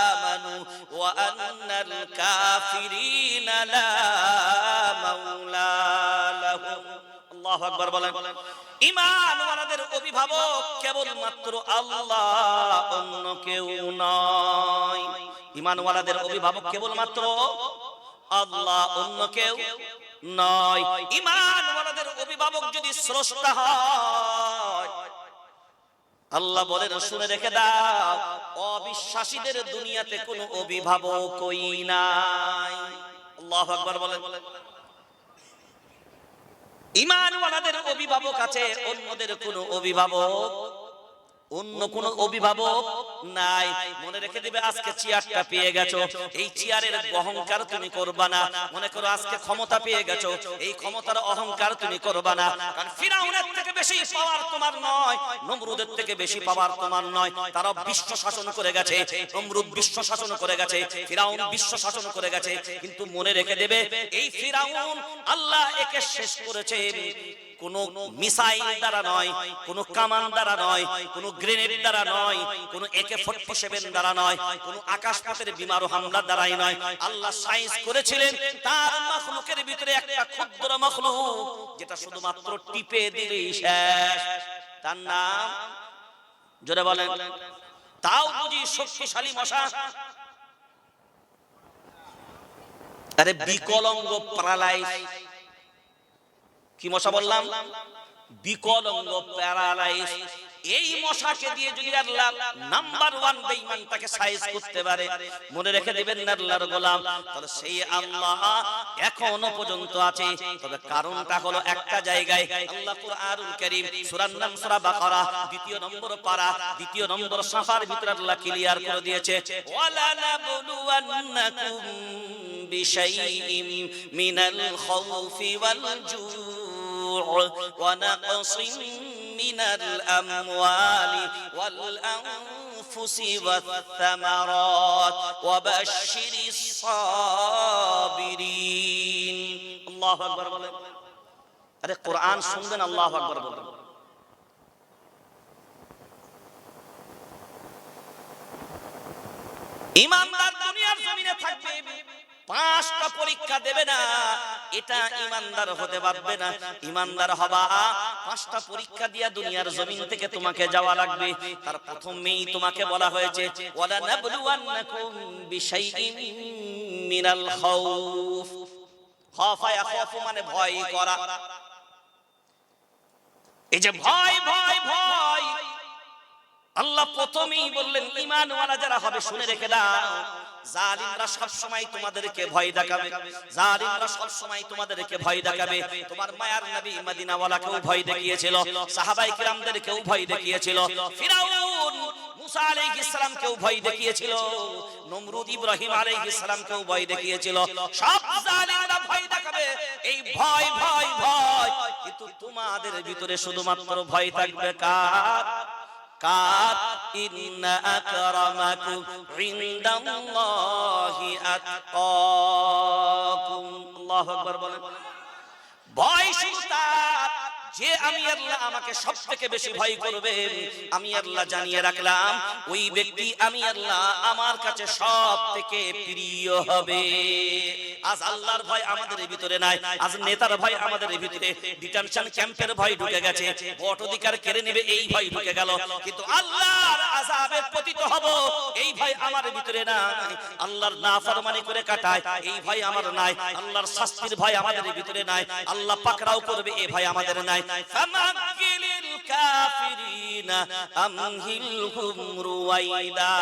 আমানু ওয়া আন্নাল কাফিরিনা লা মাওলা লাহুম। আল্লাহু আকবার বলেন। ঈমানওয়ালাদের অভিভাবক কেবলমাত্র আল্লাহ, অন্য কেউ নয়। ঈমানওয়ালাদের অভিভাবক কেবলমাত্র আল্লাহ, অন্য কেউ নয়। ঈমানওয়ালাদের অভিভাবক যদি স্রষ্টা হয়, আল্লাহ বলেন শুনে রেখে দাও, অবিশ্বাসীদের দুনিয়াতে কোনো অভিভাবকই নাই। আল্লাহু আকবার বলেন। ঈমানওয়ালাদের অভিভাবক আছে, অন্যদের কোনো অভিভাবক, অন্য কোন অভিভাবক নাই। মনে রেখে দিবে, আজকে চেয়ারটা পেয়ে গেছো, এই চেয়ারের অহংকার তুমি করবা না। মনে করো আজকে ক্ষমতা পেয়ে গেছো, এই ক্ষমতার অহংকার তুমি করবা না। কারণ ফিরাউনের থেকে বেশি পাওয়ার তোমার নয়, নমরুদের থেকে বেশি পাওয়ার তোমার নয়। তারা বিশ্ব শাসন করে গেছে, নমরুদ বিশ্ব শাসন করে গেছে, ফিরাউন বিশ্ব শাসন করে গেছে। কিন্তু মনে রেখে দেবে, এই ফিরাউন আল্লাহ একে শেষ করেছে কোন মিসাইল দ্বারা নয়, কোন কামান দ্বারা নয়, কোন গ্রেনেড দ্বারা নয়, কোন AK-47 দ্বারা নয়, কোন আকাশপথের বিমান হামলা দ্বারাই নয়। আল্লাহ সাইজ করেছিলেন তার মাখলুকের ভিতরে একটা ক্ষুদ্র মাখলুক, যেটা শুধুমাত্র টিপে দিলেই শেষ। তার নাম জোরে বলেন। তাও বুঝি শক্তিশালী মশা। আরে বিকলাঙ্গ প্যারালাইজ। কি মশা বললাম? বিকলাঙ্গ প্যারালাইজ। এই মশাকে দিয়ে যদি আল্লাহ নাম্বার 1 বেঈমানটাকে সাইজ করতে পারে, মনে রেখে দিবেন আল্লাহর গোলাম, তাহলে সেই আল্লাহ এখনো পর্যন্ত আছে। তবে কারণটা হলো একটা জায়গায় আল্লাহ কুরআনুল কারীম সূরার নাম সূরা বাকারা 2 নম্বর পারা 2 নম্বর সাফার ভিতরে আল্লাহ ক্লিয়ার করে দিয়েছে, ওয়ালা নাবলুওয়ান্নাকুম বিশাইইম মিনাল খাউফি ওয়াল ونقص من الأموال والأنفس والثمرات وبشر الصابرين. الله أكبر. अरे कुरान सुनবেন, আল্লাহু আকবার বলেন। ঈমানদার দুনিয়ার জমিনে থাকবে, 5টা পরীক্ষা দেবে না, এটা ঈমানদার হতে পারবে না। ঈমানদার হবা 5টা পরীক্ষা দিয়া দুনিয়ার জমিন থেকে তোমাকে যাওয়া লাগবে। তার প্রথমেই তোমাকে বলা হয়েছে, ওয়ালা নাবলুওয়ান্নাকুম বিশাইইম মিনাল খাউফ। খাফা ইয়াখাফু মানে ভয় করা। এই যে ভয় ভয় ভয়, আল্লাহ প্রথমেই বললেন ঈমানওয়ালা যারা হবে শুনে রেখে দাও, জালিমরা সব সময় তোমাদেরকে ভয় দেখাবে, জালিমরা সব সময় তোমাদেরকে ভয় দেখাবে। তোমার মায়ার নবী মদিনাওয়ালাকেও ভয় দেখিয়েছিল, সাহাবায়ে কিরামদেরকেও ভয় দেখিয়েছিল, ফিরাউন মুসা আলাইহিস সালামকেও ভয় দেখিয়েছিল, নমরুদ ইব্রাহিম আলাইহিস সালামকেও ভয় দেখিয়েছিল। সব জালিমরা ভয় দেখাবে, এই ভয় ভয় ভয়। কিন্তু তোমাদের ভিতরে শুধুমাত্র ভয় থাকবে কার? কার? ইন্না আকরামাকুম ইনদাল্লাহি আতকাকুম। আল্লাহু আকবার বলেন। ভয় শুধু তার যে আমি আল্লাহ আমাকে সবথেকে বেশি ভয় করবে, আমি আল্লাহ জানিয়ে রাখলাম ওই ব্যক্তি আমি আল্লাহ আমার কাছে সবথেকে প্রিয় হবে। আজ আল্লাহর ভয় আমাদের ভিতরে নাই, আজ নেতার ভয় আমাদের ভিতরে, ডিটেনশন ক্যাম্পের ভয় ঢুকে গেছে, ভোট অধিকার কেড়ে নেবে এই ভয় ঢুকে গেল, কিন্তু আল্লাহর আযাবে পতিত হব এই ভয় আমার ভিতরে নাই। আল্লাহর নাফরমানি করে কাটায় এই ভয় আমার নাই, আল্লাহর শাস্তির ভয় আমাদের ভিতরে নাই, আল্লাহ পাকড়াও করবে এই ভয় আমাদের নাই। ফামাক্কিলিল কাফিরিনা আমহিলহুম রুওয়াইদা।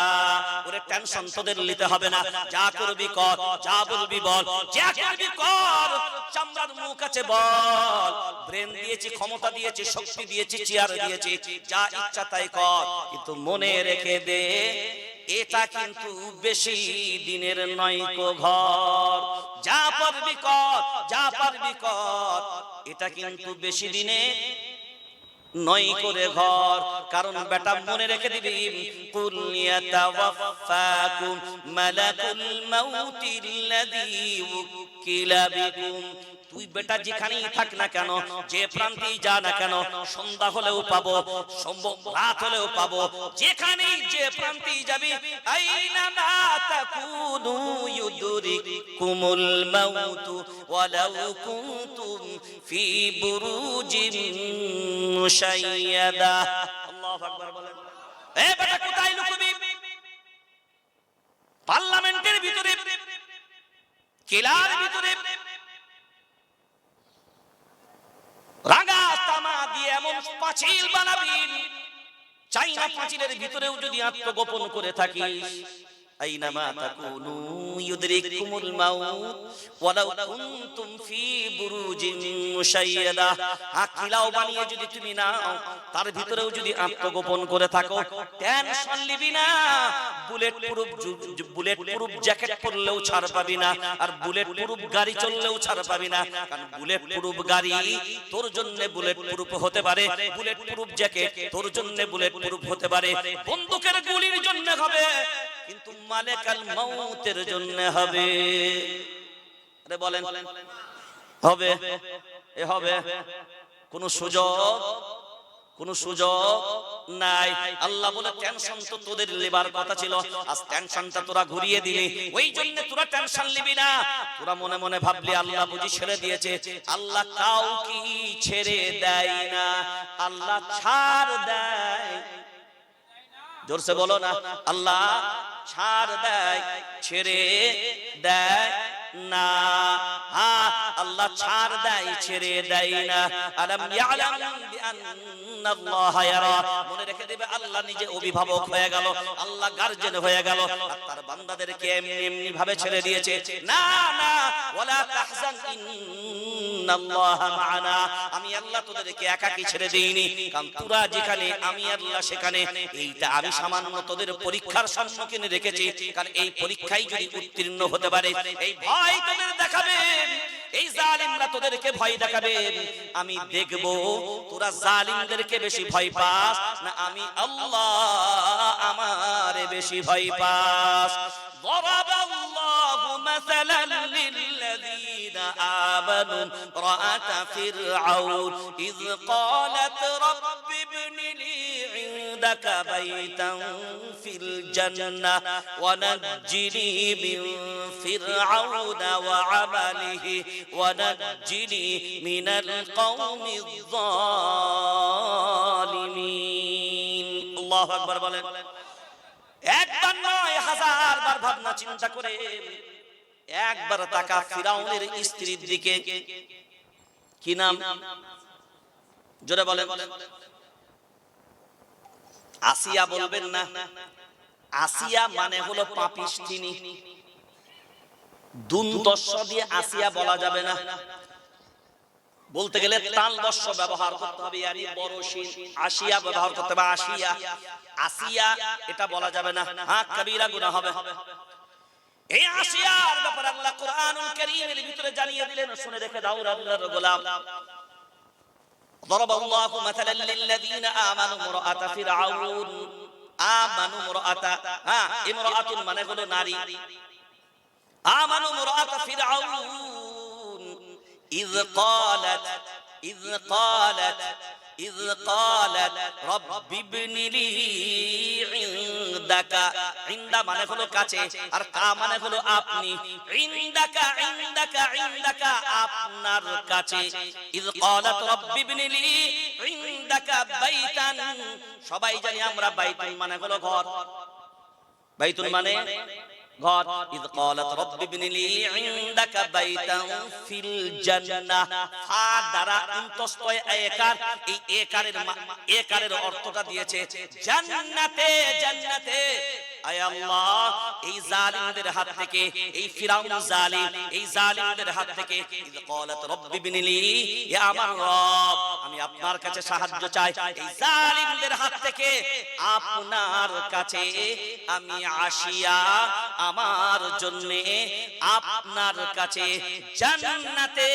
ওরে টেনশন তোদের নিতে হবে না, যা করবি কর, যা বলবি বল, যা করবি কর, চামড়ার মুখ আছে বল, ব্রেন দিয়েছি, ক্ষমতা দিয়েছি, শক্তি দিয়েছি, চেয়ার দিয়েছি, যা ইচ্ছা তাই কর, কিন্তু মনে রেখে দে এটা কিন্তু বেশি দিনের নয় কো ঘর। যা পারবি কর, যা পারবি কর, এটা কিন্তু বেশি দিনে নয় করে ঘর। কারণ বেটা মনে রেখে দিবি, কুল ইয়াতাওয়াফাকুম মালাকুল মাউতিল্লাযী উকিলা বিকুম। তুই বেটা যেখানেই থাক না কেন, যে প্রান্তেই যা না কেন, সন্ধ্যা হলেও পাবো, রাত হলেও পাবো, যেখানেই যে প্রান্তেই যাবি, আইনামা তাকুনু ইউদরিকুমুল মাউতু ওয়ালাউ কুনতুম ফি বুরুজিন মুশাইয়াদা। আল্লাহু আকবার বলেন। এ বেটা কোথায় লুকবি? পার্লামেন্টের ভিতরে, কিলার ভিতরে রাঙা তামা দিয়ে এমন পাঁচিল বানাবি, চাইনা পাঁচিলের ভিতরেও যদি আত্মগোপন করে থাকিস, আইনামা তাকুনু ইউদরিকুমুল মাউত ওয়ালাউ কুনতুম ফি বুরুজিন মুশাইয়াদা। কিলাও বানিয়ে যদি তুমি না, তার ভিতরেও যদি আত্মগোপন করে থাকো, টেনশন নিবি না, বুলেট প্রুফ জ্যাকেট পরলেও ছাড় পাবি না, আর বুলেট প্রুফ গাড়ি চললেও ছাড় পাবি না। কারণ বুলেট প্রুফ গাড়ি তোর জন্য বুলেট প্রুফ হতে পারে, বুলেট প্রুফ জ্যাকেট তোর জন্য বুলেট প্রুফ হতে পারে, বন্দুকের গুলির জন্য হবে, কিন্তু মালেকাল মাউতের জন্য হবে। আরে বলেন হবে? এ হবে? কোন সুযোগ নাই। আল্লাহ বলে টেনশন তো তোদের লেবার কথা ছিল, আজ টেনশনটা তোরা ঘুরিয়ে দিলি, ওই জন্য তোরা টেনশন নিবি না। তোরা মনে মনে ভাবলি আল্লাহ বুঝি ছেড়ে দিয়েছে, আল্লাহ কাউকে ছেড়ে দেয় না, আল্লাহ ছাড় দেয়। জোরসে বলো না, আল্লাহ ছাড় দেয়, ছেড়ে দেয় না। আল্লাহ ছাড় দেয়, ছেড়ে দেয় না। আলাম ইয়ালাম বিআন্নাল্লাহা ইয়ারা। মনে রেখে দিবে আল্লাহ নিজে অভিভাবক হয়ে গেল, আল্লাহ গার্জিয়ান হয়ে গেল, আর তার বান্দাদেরকে এমনি এমনি ভাবে ছেড়ে দিয়েছে। না না, ওয়ালা তাহজান ইন্নাল্লাহা মা'ানা। আমি আল্লাহ তোদেরকে একাকী ছেড়ে দেইনি, কারণ তোরা যেখানে আমি আল্লাহ সেখানে। এইটা আমি সামান্য তোদের পরীক্ষার সম্মুখীন রেখেছি, কারণ এই পরীক্ষায় যদি উত্তীর্ণ হতে পারে, এই ভয় তোদের দেখাবে, এই জালিমরা তোদেরকে ভয় দেখাবে, আমি দেখব তোরা জালিমদেরকে বেশি ভয় পাস না আমি আল্লাহ আমারে বেশি ভয় পাস। দরাবাল্লাহু মাসালান লিল্লাযীনা আমানু রাআতা ফিরআউন ইয ক্বালাত রাব্বি ইবনি লি ইনদাকা বাইতান ফিল জান্নাহ ওয়া নাজ্জিনি মিন ফিরআউনা ওয়া আমালিহি ওয়া নাজ্জিনি মিনাল কওমিয যালিমিন। আল্লাহু আকবার বলেন। একবার নয়, হাজার বার ভাবনা চিন্তা করে একবার তাকা ফিরাউনের স্ত্রীর দিকে। কি নাম? জোরে বলেন। আসিয়া বলবেন না, আসিয়া মানে হলো পাপিষ্ঠিনী। দুন্দস্য দিয়ে আসিয়া বলা যাবে না, বলতে গেলে তালবস্য ব্যবহার করতে হবে, ইয়ানি বড় শিন আসিয়া ব্যবহার করতে হবে। আসিয়া, আসিয়া এটা বলা যাবে না, হ্যাঁ কবিরা গুনাহ হবে। এই আসিয়ার ব্যাপারে আল্লাহ কুরআনুল কারীমের ভিতরে জানিয়ে দিলেন, শুনে রেখে দাও আল্লাহর গোলাম। দরাবাল্লাহু মাসালান লিল্লাযীনা আমানু মুরআতা ফিরআউন। আমানু মুরআতা, হ্যাঁ ইমরাআতুন মানে হলো নারী। আমানু মুরআতা ফিরআউন ইয ক্বালাত, إذ قالت رب ابن لي عندك عند মানে হলো কাছে আর কা মানে হলো আপনি عندك আপনার কাছে إذ قالت رب ابن لي عندك بيتا সবাই জানি আমরা বাইতুল মানে হলো ঘর বাইতুল মানে ঘর إذ قالت رب ابن لي عندك بيتا في الجنة ফা দ্বারা অন্তস্থয় একার এই একারের অর্থটা দিয়েছে জান্নাতে জান্নাতে আয় আল্লাহ এই জালিমদের হাত থেকে এই ফিরাউন জালিম এই জালিমদের হাত থেকে إذ قالت رب ابن لي ইয়া আমার রব আমি আপনার কাছে সাহায্য চাই এই জালিমদের হাত থেকে আপনার কাছে আমি আসিয়া আমার জন্য আপনার কাছে জান্নাতে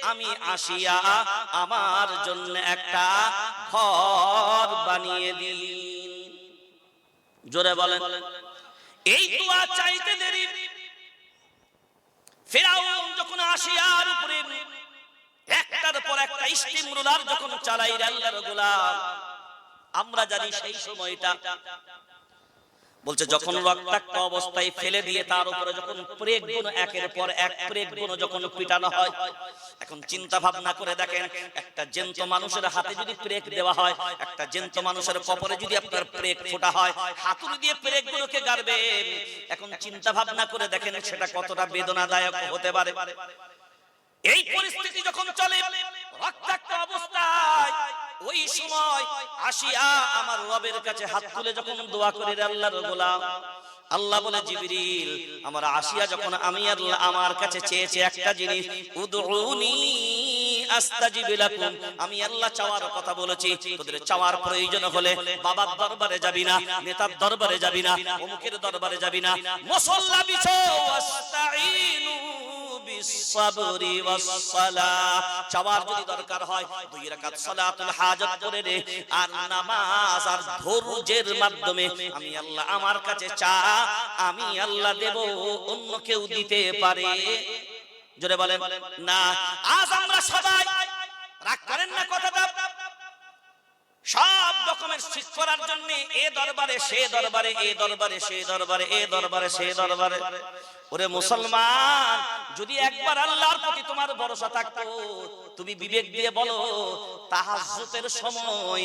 আমি আসিয়া আমার জন্য একটা ঘর বানিয়ে দিন জোরে বলেন এই দোয়া চাইতে দেরি ফিরাউন যখন আসিয়ার উপরে একটার পর একটা ইস্তিমরুলার যখন চালাই আল্লাহর গোলাম আমরা জানি সেই সময়টা বলছে যখন রক্তাক্ত অবস্থায় ফেলে দিয়ে তার উপরে যখন প্রেগগুলো একের পর এক প্রেগগুলো যখন পিটানো হয় এখন চিন্তা ভাবনা করে দেখেন একটা জ্যান্ত মানুষের হাতে যদি প্রেগ দেওয়া হয় একটা জ্যান্ত মানুষের কপালে যদি আপনার প্রেগ ফোটা হয় হাতুড়ি দিয়ে প্রেগগুলোকে গাড়বে এখন চিন্তা ভাবনা করে দেখেন সেটা কতটা বেদনাদায়ক হতে পারে এই পরিস্থিতি যখন চলে রক্তাক্ত অবস্থায় ওই সময় আসিয়া আমার রবের কাছে হাত তুলে যখন দোয়া করি আল্লাহর গোলাম আল্লাহ বলে জিবরিল আমার আসিয়া যখন আমি আল্লাহ আমার কাছে চেয়েছে একটা জিনিস উদউনি আস্তাজিব লাকুম আমি আল্লাহ চাওয়ার কথা বলেছি তোদের চাওয়ার প্রয়োজন হলে বাবার দরবারে যাবি না নেতার দরবারে যাবি না অমুকের দরবারে যাবি না মুসাল্লা বিছো ওয়াস্তাইনু বিসসাবরি ওয়াসসালাহ চাওয়ার যদি দরকার হয় দুই রাকাত সালাতুল হাজাত করে রে আর নামাজ আর ধৈর্যের মাধ্যমে আমি আল্লাহ আমার কাছে চা আমি আল্লাহ দেব অন্য কেউ দিতে পারে জোরে বলেন না আজ আমরা সবাই রাগ করেন না কথাটা সব রকমের ঠিক করার জন্য এ দরবারে সে দরবারে এ দরবারে সে দরবারে এ দরবারে সে দরবারে ওরে মুসলমান যদি একবার আল্লাহর প্রতি তোমার ভরসা থাকতো তুমি বিবেক দিয়ে বলো তাহাজ্জুদের সময়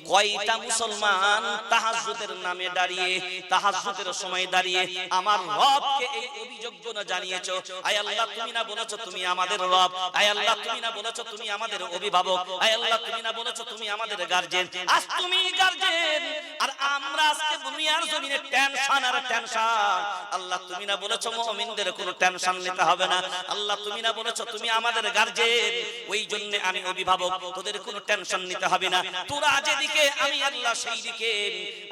কয়টা মুসলমান তাহাজ্জুদের নামে দাঁড়িয়ে তাহাজ্জুদের সময় দাঁড়িয়ে আমার রবকে এই অভিযোগগুলো জানিয়েছো আয় আল্লাহ তুমি না বলেছো তুমি আমাদের রব আয় আল্লাহ তুমি না বলেছো তুমি আমাদের অভিভাবক আয় আল্লাহ তুমি না বলেছো তুমি আমাদের গার্জিয়ান আজ তুমি গার্জিয়ান আর আমরা আজকে দুনিয়ার জমিনে টেনশন আর টেনশন আল্লাহ তুমি না বলেছো মুমিনদের কোনো টেনশন নিতে হবে না আল্লাহ তুমি না বলেছো তুমি আমাদের গার্জিয়ান ওই জন্য আমি অভিভাবক তোদের কোনো টেনশন নিতে হবে না তোরা যেদিকে আমি আল্লাহ সেই দিকে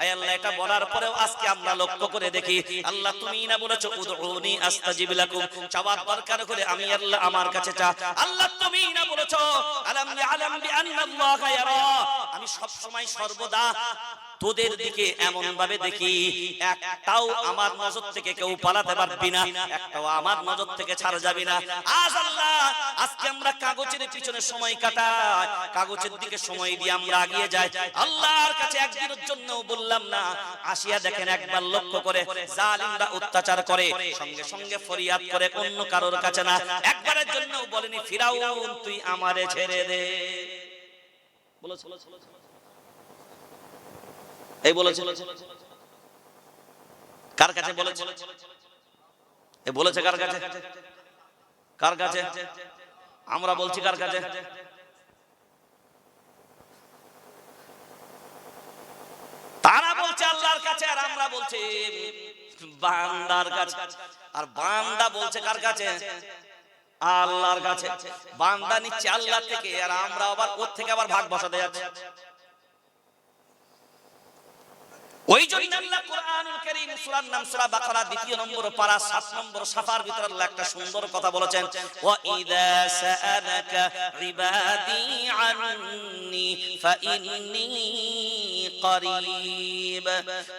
আয় আল্লাহ এটা বলার পরেও আজকে আমরা লক্ষ্য করে দেখি আল্লাহ তুমি না বলেছো উদউনি আস্তাজিব লাকুম চাওয়ার দরকার হলে আমি আল্লাহ আমার কাছে চা আল্লাহ তুমি না বলেছো আলাম ইয়ালাম বিআন্নাল্লাহ ইয়ারা আমি সব সময় সর্বদা তোদের দিকে এমন ভাবে দেখি একটাও আমার নজর থেকে কেউ পালাতে পারবি না একটাও আমার নজর থেকে ছাড়া যাবে না আজ আল্লাহ আজকে আমরা কাগজের পিছনে সময় কাটাই কাগজের দিকে সময় দিয়ে আমরা এগিয়ে যাই আল্লাহর কাছে একদিনের জন্য বললাম না আসিয়া দেখেন একবার লক্ষ্য করে জালিমরা অত্যাচার করে সঙ্গে সঙ্গে ফরিয়াদ করে অন্য কারোর কাছে না একবারের জন্য বলেনি ফিরাউন তুই আমারে ছেড়ে দে বলেছে এই বলেছে কার কাছে বলেছে এই বলেছে কার কাছে কার কাছে আমরা বলছি কার কাছে তারা বলছে আল্লাহর কাছে আর আমরা বলছি বান্দার কাছে আর বান্দা বলছে কার কাছে আল্লাহর কাছে বান্দা নিচ্ছে আল্লাহ থেকে আর আমরা আবার ওর থেকে আবার ভাগ বসাতে যাচ্ছি ওই জন্য আল্লাহ কোরআনুল কারীম সূরার নাম সূরা বাকারা দ্বিতীয় নম্বর পারা 7 নম্বর সাফার ভিতর আল্লাহ একটা সুন্দর কথা বলেছেন ওয়া ইযা সাআলাকা ইবাদি আন্নী ফাইন্নী قريب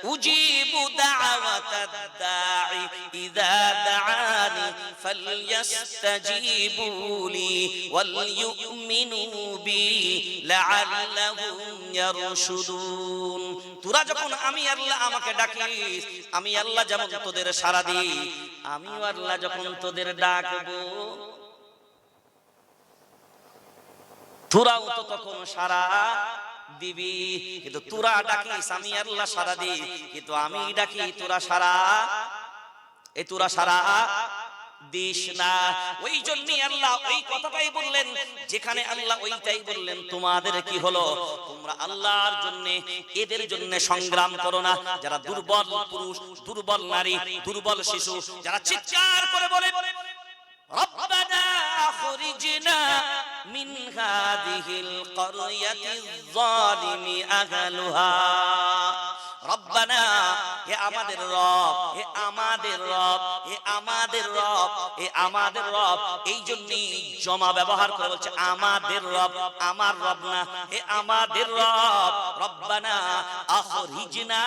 أجيب دعوة الداعي إذا دعاني فليستجيبوا لي وليؤمنوا بي لعلهم يرشدون তোরা যখন আমি আল্লাহ আমাকে ডাকিস, আমি আল্লাহ যেমন তোদের সাড়া দিই, আমিও আল্লাহ যখন তোদের ডাকবো তোরাও তো তখন সাড়া দিবি। কিন্তু তোরা ডাকিস আমি আল্লাহ সাড়া দিই, কিন্তু আমি ডাকি তোরা সাড়া দিস না। ওই জন্যই আল্লাহ ওই কথাটাই বললেন, যেখানে আল্লাহ ওইটাই বললেন তোমাদের কি হলো, তোমরা আল্লাহর জন্য এদের জন্য সংগ্রাম করো না, যারা দুর্বল পুরুষ, দুর্বল নারী, দুর্বল শিশু, যারা চিৎকার করে বলে রব্বানা আখরিজনা মিন হাযিহিল ক্বরয়াতিয যালিমি আহলুহা। রব্বানা, হে আমাদের রব, হে আমাদের রব, হে আমাদের রব, হে আমাদের রব। এই জন্যই জমা ব্যবহার করে বলছে আমাদের রব, আমার রব না, হে আমাদের রব। রব্বানা আখরিজনা,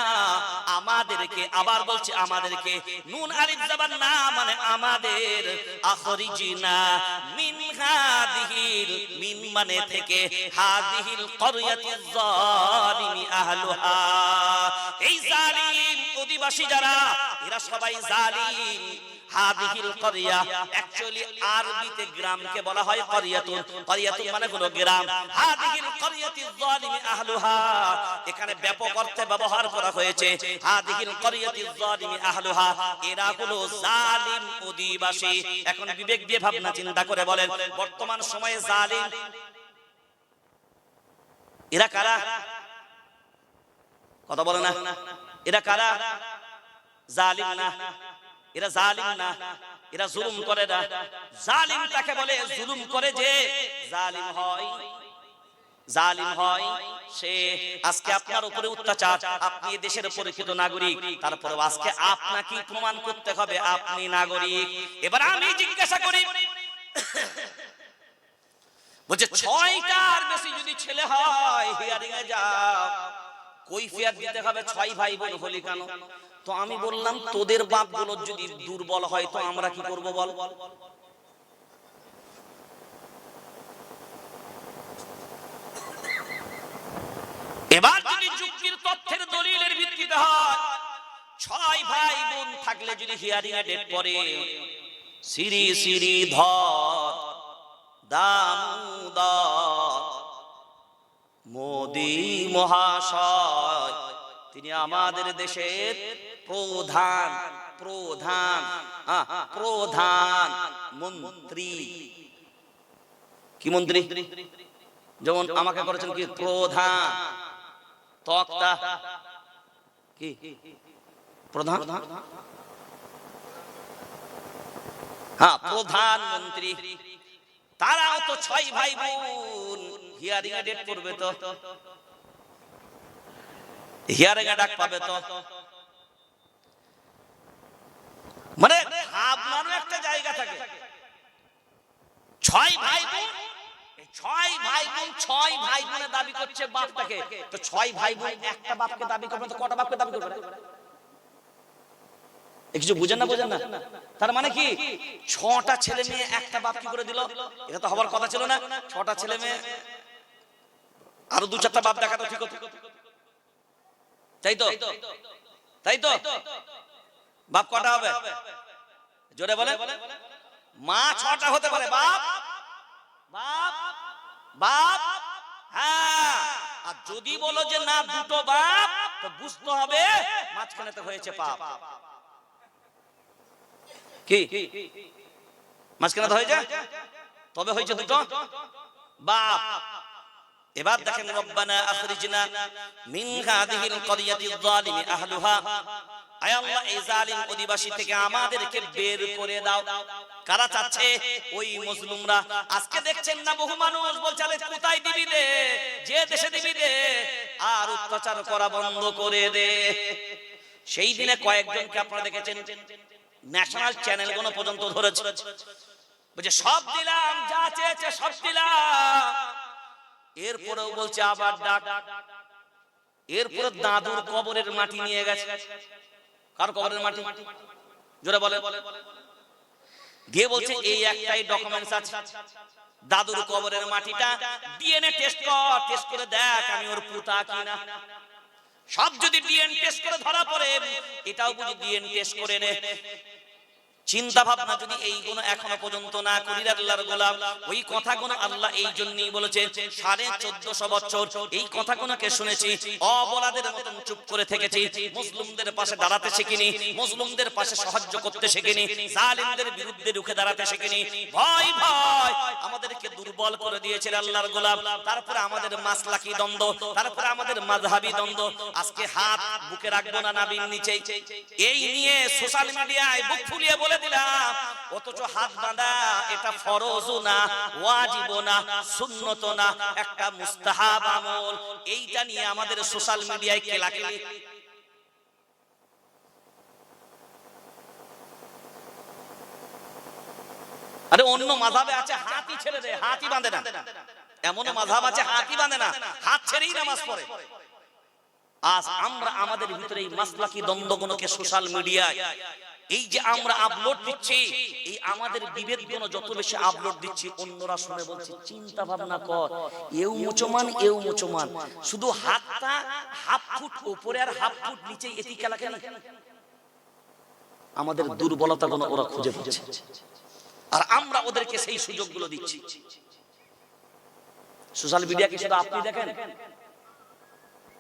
আমাদেরকে, আবার বলছে আমাদেরকে, নুন আলিফ জাবার না মানে আমাদের, আখরিজনা মিন হাযিহিল, মিন মানে থেকে, হাযিহিল ক্বরয়াতিয যালিমি আহলুহা, এই জালিম অধিবাসী যারা, এরা সবাই জালিম। হাযিহিল ক্বরয়া অ্যাকচুয়ালি আরবিতে গ্রামকে বলা হয় ক্বরয়াতুন, ক্বরয়াতুন মানে হলো গ্রাম। হাযিহিল ক্বরয়াতিয যালিমি আহলুহা, এখানে ব্যাপক অর্থে ব্যবহার করা হয়েছে। হাযিহিল ক্বরয়াতিয যালিমি আহলুহা, এরা হলো জালিম অধিবাসী। এখন বিবেক দিয়ে ভাবনা চিন্তা করে বলেন, বর্তমান সময়ে জালিম এরা কারা? কথা বলে না, এরা কারা? জালিম না, এরা জালিম না, এরা জুলুম করে না। জালিম তাকে বলে জুলুম করে যে জালিম হয়, জালিম হয় সে। আজকে আপনার উপরে অত্যাচার, আপনি দেশের পরিচিত নাগরিক, তারপরে আজকে আপনাকে প্রমাণ করতে হবে আপনি নাগরিক। এবার আমি জিজ্ঞাসা করি, বলছে 6টার বেশি যদি ছেলে হয় হিয়ারিং এ যাও, কৈফিয়ত দিতে হবে 6 ভাই বোন হলি কেন? তো আমি বললাম তোদের বাপগুলো যদি দুর্বল হয় তো আমরা কি করব বল? এবার যদি যুক্তির তথ্যের দলিলের ভিত্তিতে হয়, 6 ভাই বোন থাকলে যদি হিয়ারিং এ ডেট পড়ে, শ্রী শ্রী ধর দামোদর মোদি মহাশয়, তিনি আমাদের দেশের প্রধান মন্ত্রী। কি মন্ত্রী? যেমন আমাকে করেছেন কি প্রধান, তক্তা কি প্রধান, হ্যাঁ প্রধানমন্ত্রী। তারাও তো 6 ভাই বোন, হিয়ারিং এ ডেট করবে তো, হিয়ারিং এ ডাক পাবে তো। মানে আপনারও একটা জায়গা থাকে, 6 ভাই বোন, 6 ভাই বোন, 6 ভাই বোনে দাবি করছে বাপটাকে, তো 6 ভাই বোন একটা বাপকে দাবি করবে তো কটা বাপকে দাবি করবে? কিছু বুঝেন না, বুঝেন না? তার মানে কি 6টা ছেলে মেয়ে একটা বাপ কি করে দিল? এটা তো হবার কথা ছিল না। 6টা ছেলে মেয়ে আরো 2-4টা বাপ দেখা তো ঠিক হতো, তাই তো? তাই তো? বাপ কটা হবে জোরে বলে? মা 6টা হতে পারে, বাপ বাপ বাপ, হ্যাঁ। আর যদি বলো যে না 2টো বাপ, তো বুঝতে হবে মাঝখানে তো হয়েছে পাপ। কি মাঝখানে তো হয়েছে, তবে হয়েছে 2টো বাপ। এবার দেখেন রব্বানা আখরিজনা মিন হাযিহিল ক্বরয়াতিয যালিমি আহলুহা, আয় আল্লাহ এই জালিম অধিবাসী থেকে আমাদেরকে বের করে দাও। কারা চাচ্ছে? ওই মুসলিমরা। আজকে দেখছেন না বহু মানুষ বলছে আরে কোথায় দিবি দে, যে দেশে দিবি দে, আর অত্যাচার করা বন্ধ করে দে। সেই দিনে কয়েকজনকে আপনারা দেখেছেন ন্যাশনাল চ্যানেলগুলো পর্যন্ত ধরেছে, বলছে সব দিলাম, যা চেয়েছে সব দিলাম। এরপরেও বলছে আবার ডাক। এরপরে দাদুর কবরের মাটি নিয়ে গেছে। কার কবরের মাটি? জোরে বলে। দিয়ে বলছে এই একটাই ডকুমেন্টস আছে, দাদুর কবরের মাটিটা ডিএনএ টেস্ট কর, টেস্ট করে দেখ আমি ওর পুতা কিনা। সব যদি ডিএনএ টেস্ট করে ধরা পড়ে, এটাও বুঝি ডিএনএ টেস্ট করে নে। চিন্তা ভাবনা যদি এইগুলো এখনো পর্যন্ত না করি আল্লাহর গোলাম, ওই কথাগুলো আল্লাহ এই জন্যই বলেছে 1450 বছর এই কথাগুলোকে শুনেছি, অবলাদের মতন চুপ করে থেকেছি, মুসলিমদের পাশে দাঁড়াতে শিখিনি, মুসলিমদের পাশে সাহায্য করতে শিখিনি, জালিমদের বিরুদ্ধে রুখে দাঁড়াতে শিখিনি। ভয় ভয় আমাদেরকে দুর্বল করে দিয়েছিল আল্লাহর গোলাম। তারপরে আমাদের মাসলাকি দ্বন্দ্ব, তারপরে আমাদের মাযহাবী দ্বন্দ্ব। আজকে হাত বুকে রাখবো না নাভির নিচে, এই নিয়ে সোশ্যাল মিডিয়ায় বুক ফুলিয়ে বলে দিলাম, অথচ হাত বাঁধা এটা ফরজও না, ওয়াজিবও না, সুন্নতও না, একটা মুস্তাহাব আমল। এইটা নিয়ে আমাদের সোশ্যাল মিডিয়ায় কেলাকেলি। আরে অন্য মাযহাবে আছে হাতই ছেড়ে দেয়, হাতই বাঁধে না। এমন মাযহাব আছে হাতই বাঁধে না, হাত ছেড়েই নামাজ পড়ে। আজ আমরা আমাদের ভিতরে এই মাসলাকি দ্বন্দ্বগুলোকে সোশ্যাল মিডিয়ায় এই যে আমরা আপলোড দিচ্ছি, এই আমাদের বিভেদগুলো যত বেশি আপলোড দিচ্ছি, অন্যরা শুনে বলছে চিন্তা ভাবনা কর, এও মুসলমান এও মুসলমান, শুধু হাতটা হাফ ফুট উপরে আর হাফ ফুট নিচে, এটি কেলাকেলি। আমাদের দুর্বলতাগুলো ওরা খুঁজে পাচ্ছে, আর আমরা ওদেরকে সেই সুযোগগুলো দিচ্ছি। সোশ্যাল মিডিয়াকে শুধু আপনি দেখেন,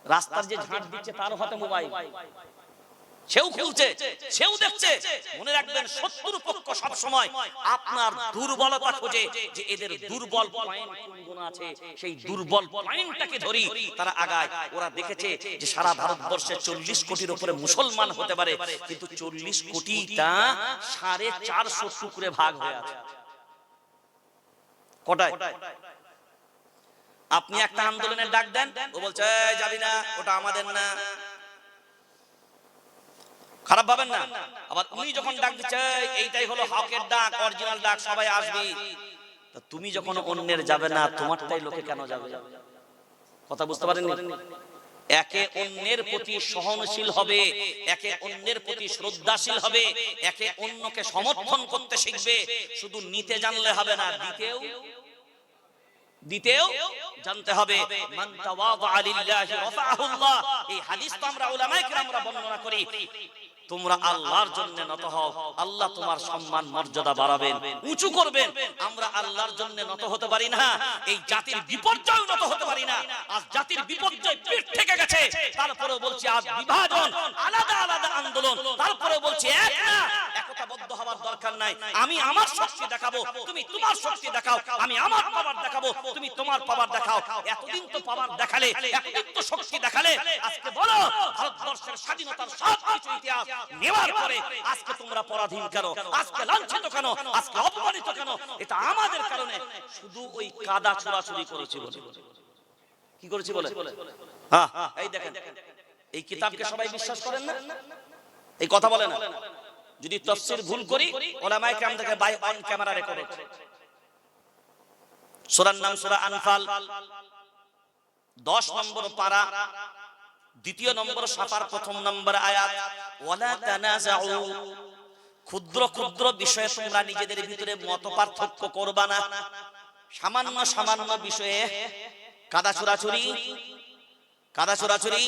রাস্তার যে ঝাঁট দিচ্ছে তার হাতে মোবাইল, সেও খুলছে, সেও দেখছে। মনে রাখবেন শত্রু পক্ষ সব সময় আপনার দুর্বলতা খোঁজে, যে এদের দুর্বল পয়েন্ট কোনগুলো আছে, সেই দুর্বল পয়েন্টটাকে ধরি তারা আগায়। ওরা দেখেছে যে সারা ভারতবর্ষে 40 কোটির উপরে মুসলমান হতে পারে, কিন্তু 40 কোটিটা 450 টুকরে ভাগ হয়ে আছে। কটায়? আপনি একটা আন্দোলনের ডাক দেন, ও বলছে যাবি না, ওটা আমাদের না, খারাপ ভাবেন না। আবার উনি যখন ডাক দিচ্ছে এইটাই হলো হকের ডাক, অরিজিনাল ডাক, সবাই আসবি, তা তুমি যখন অন্যের যাবে না, তোমারটাই লোকে কেন যাবে? কথা বুঝতে পারেননি? একে অন্যের প্রতি সহনশীল হবে, একে অন্যের প্রতি শ্রদ্ধাশীল হবে, একে অন্যকে সমর্থন করতে শিখবে। শুধু নিতে জানলে হবে না, দিতেও জানতে হবে। মান তাওয়াযা লিল্লাহি রাফাহুল্লাহ, এই হাদিস তো আমরা উলামায়ে কেরামরা বর্ণনা করি। তোমরা আল্লাহর জন্য নত হও, আল্লাহ তোমার সম্মান মর্যাদা বাড়াবেন, উঁচু করবেন। আমরা আল্লাহর জন্য নত হতে পারি না, এই জাতির বিপর্যয় নত হতে পারি না। আজ জাতির বিপর্যয় পিঠ থেকে গেছে, তারপরেও বলছি আজ বিভাজন, আলাদা আলাদা আন্দোলন, তারপরেও বলছি এক না, একতাবদ্ধ হওয়ার দরকার নাই। আমি আমার শক্তি দেখাবো, তুমি তোমার শক্তি দেখাও, আমি আমার পাওয়ার দেখাবো, তুমি তোমার পাওয়ার দেখাও। এতদিন তো পাওয়ার দেখালে, এতদিন তো শক্তি দেখালে, আজকে বলো ভারতবর্ষের স্বাধীনতার সব কিছু ইতিহাস নেওয়ার পরে আজকে তোমরা পরাধীন কেন, আজকে লাঞ্ছিত কেন, আজকে অপমানিত কেন? এটা আমাদের কারণে। শুধু ওই কাদা ছোড়াছুড়ি করেছি বলে। কি করেছি বলে? হ্যাঁ, এই দেখেন, এই কিতাবকে সবাই বিশ্বাস করেন না, এই কথা বলে না। যদি তাফসীর ভুল করি, উলামায়ে কেরাম থেকে বাই অন ক্যামেরা রেকর্ড হচ্ছে। সূরার নাম সূরা আনফাল, 10 নম্বর পারা, 2 নম্বর সাফার 1 নম্বর আয়াত। ওয়ালা তানাজাউ, ক্ষুদ্র ক্ষুদ্র বিষয়ে তোমরা নিজেদের ভিতরে মত পার্থক্য করবা না। সামান্য সামান্য বিষয়ে কাদা ছোড়াছুরি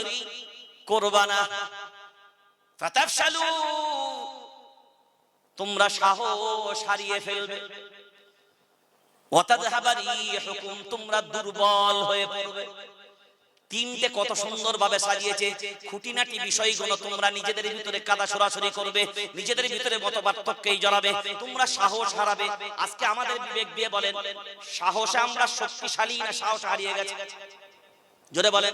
করবা না। ফাতাফশালু, তোমরা সাহস হারিয়ে ফেলবে। ওয়াতাযহাবা রিহুকুম, তোমরা দুর্বল হয়ে পড়বে। তিনটে কত সুন্দর ভাবে সাজিয়েছে। খুঁটিনাটি বিষয়গুলো তোমরা নিজেদের ভিতরে কাদা ছোড়াছুরি করবে, নিজেদের ভিতরে মতপার্থক্যই জড়াবে, তোমরা সাহস হারাবে। আজকে আমাদের বিবেক দিয়ে বলেন, সাহসে আমরা শক্তিশালী না সাহস হারিয়ে গেছে? জোরে বলেন।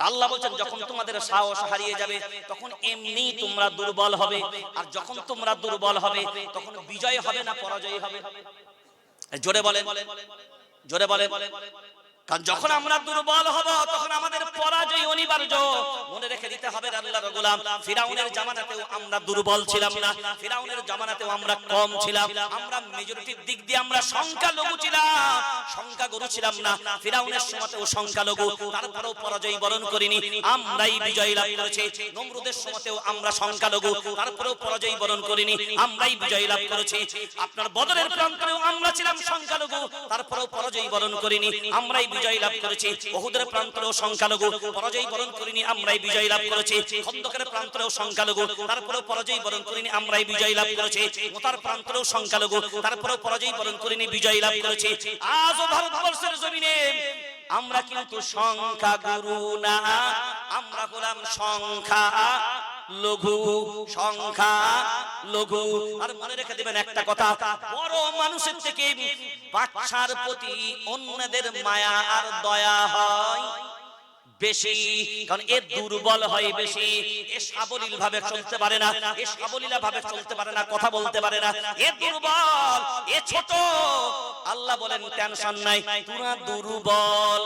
আল্লাহ বলেন যখন তোমাদের সাহস হারিয়ে যাবে তখন এমনি তোমরা দুর্বল হবে, আর যখন তোমরা দুর্বল হবে তখন বিজয় হবে না পরাজয় হবে? জোরে বলেন, জোরে বলেন। কারণ যখন আমরা দুর্বল হব তখন আমাদের পরাজয় অনিবার্য। মনে রেখে দিতে হবে আল্লাহর গোলাম, ফিরাউনের জামানাতেও আমরা দুর্বল ছিলাম না, ফিরাউনের জামানাতেও আমরা কম ছিলাম, আমরা মেজরিটির দিক দিয়ে আমরা সংখ্যালঘু ছিলাম, সংখ্যাগুরু ছিলাম না। ফিরাউনের সময়তেও সংখ্যালঘু, তারপরেও পরাজয় বরণ করিনি, আমরাই বিজয় লাভ করেছি। নমরুদের সময়তেও আমরা সংখ্যালঘু, তারপরেও পরাজয় বরণ করিনি, আমরাই বিজয় লাভ করেছি। আপনার বদরের প্রান্তরেও আমরা ছিলাম সংখ্যালঘু, তারপরেও পরাজয় বরণ করিনি, আমরাই বিজয় লাভ করেছি। উহুদের প্রান্তরেও সংখ্যালঘু, পরাজয় বরণ করিনি, আমরাই বিজয় লাভ করেছি। খন্দকের প্রান্তরেও সংখ্যালঘু, তারপরেও পরাজয় বরণ করিনি, আমরাই বিজয় লাভ করেছি। মুতার প্রান্তরেও সংখ্যালঘু, তারপরেও পরাজয় বরণ করিনি, বিজয় লাভ করেছি। আজও ভারতবর্ষের জমিনে আমরা কিন্তু সংখ্যাগুরু না, আমরা হলাম সংখ্যা লঘু, সংখ্যা লঘু। আর মনে রেখে দিবেন একটা কথা, বড় মানুষের থেকে বাচ্চার প্রতি অন্যদের মায়া আর দয়া হয় বেশি, কারণ এ দুর্বল হয় বেশি, এ সাবলীল ভাবে চলতে পারে না, এ সাবলীলা ভাবে চলতে পারে না, কথা বলতে পারে না, এ দুর্বল, এ ছোট। আল্লাহ বলেন টেনশন নাই, তোরা দুর্বল,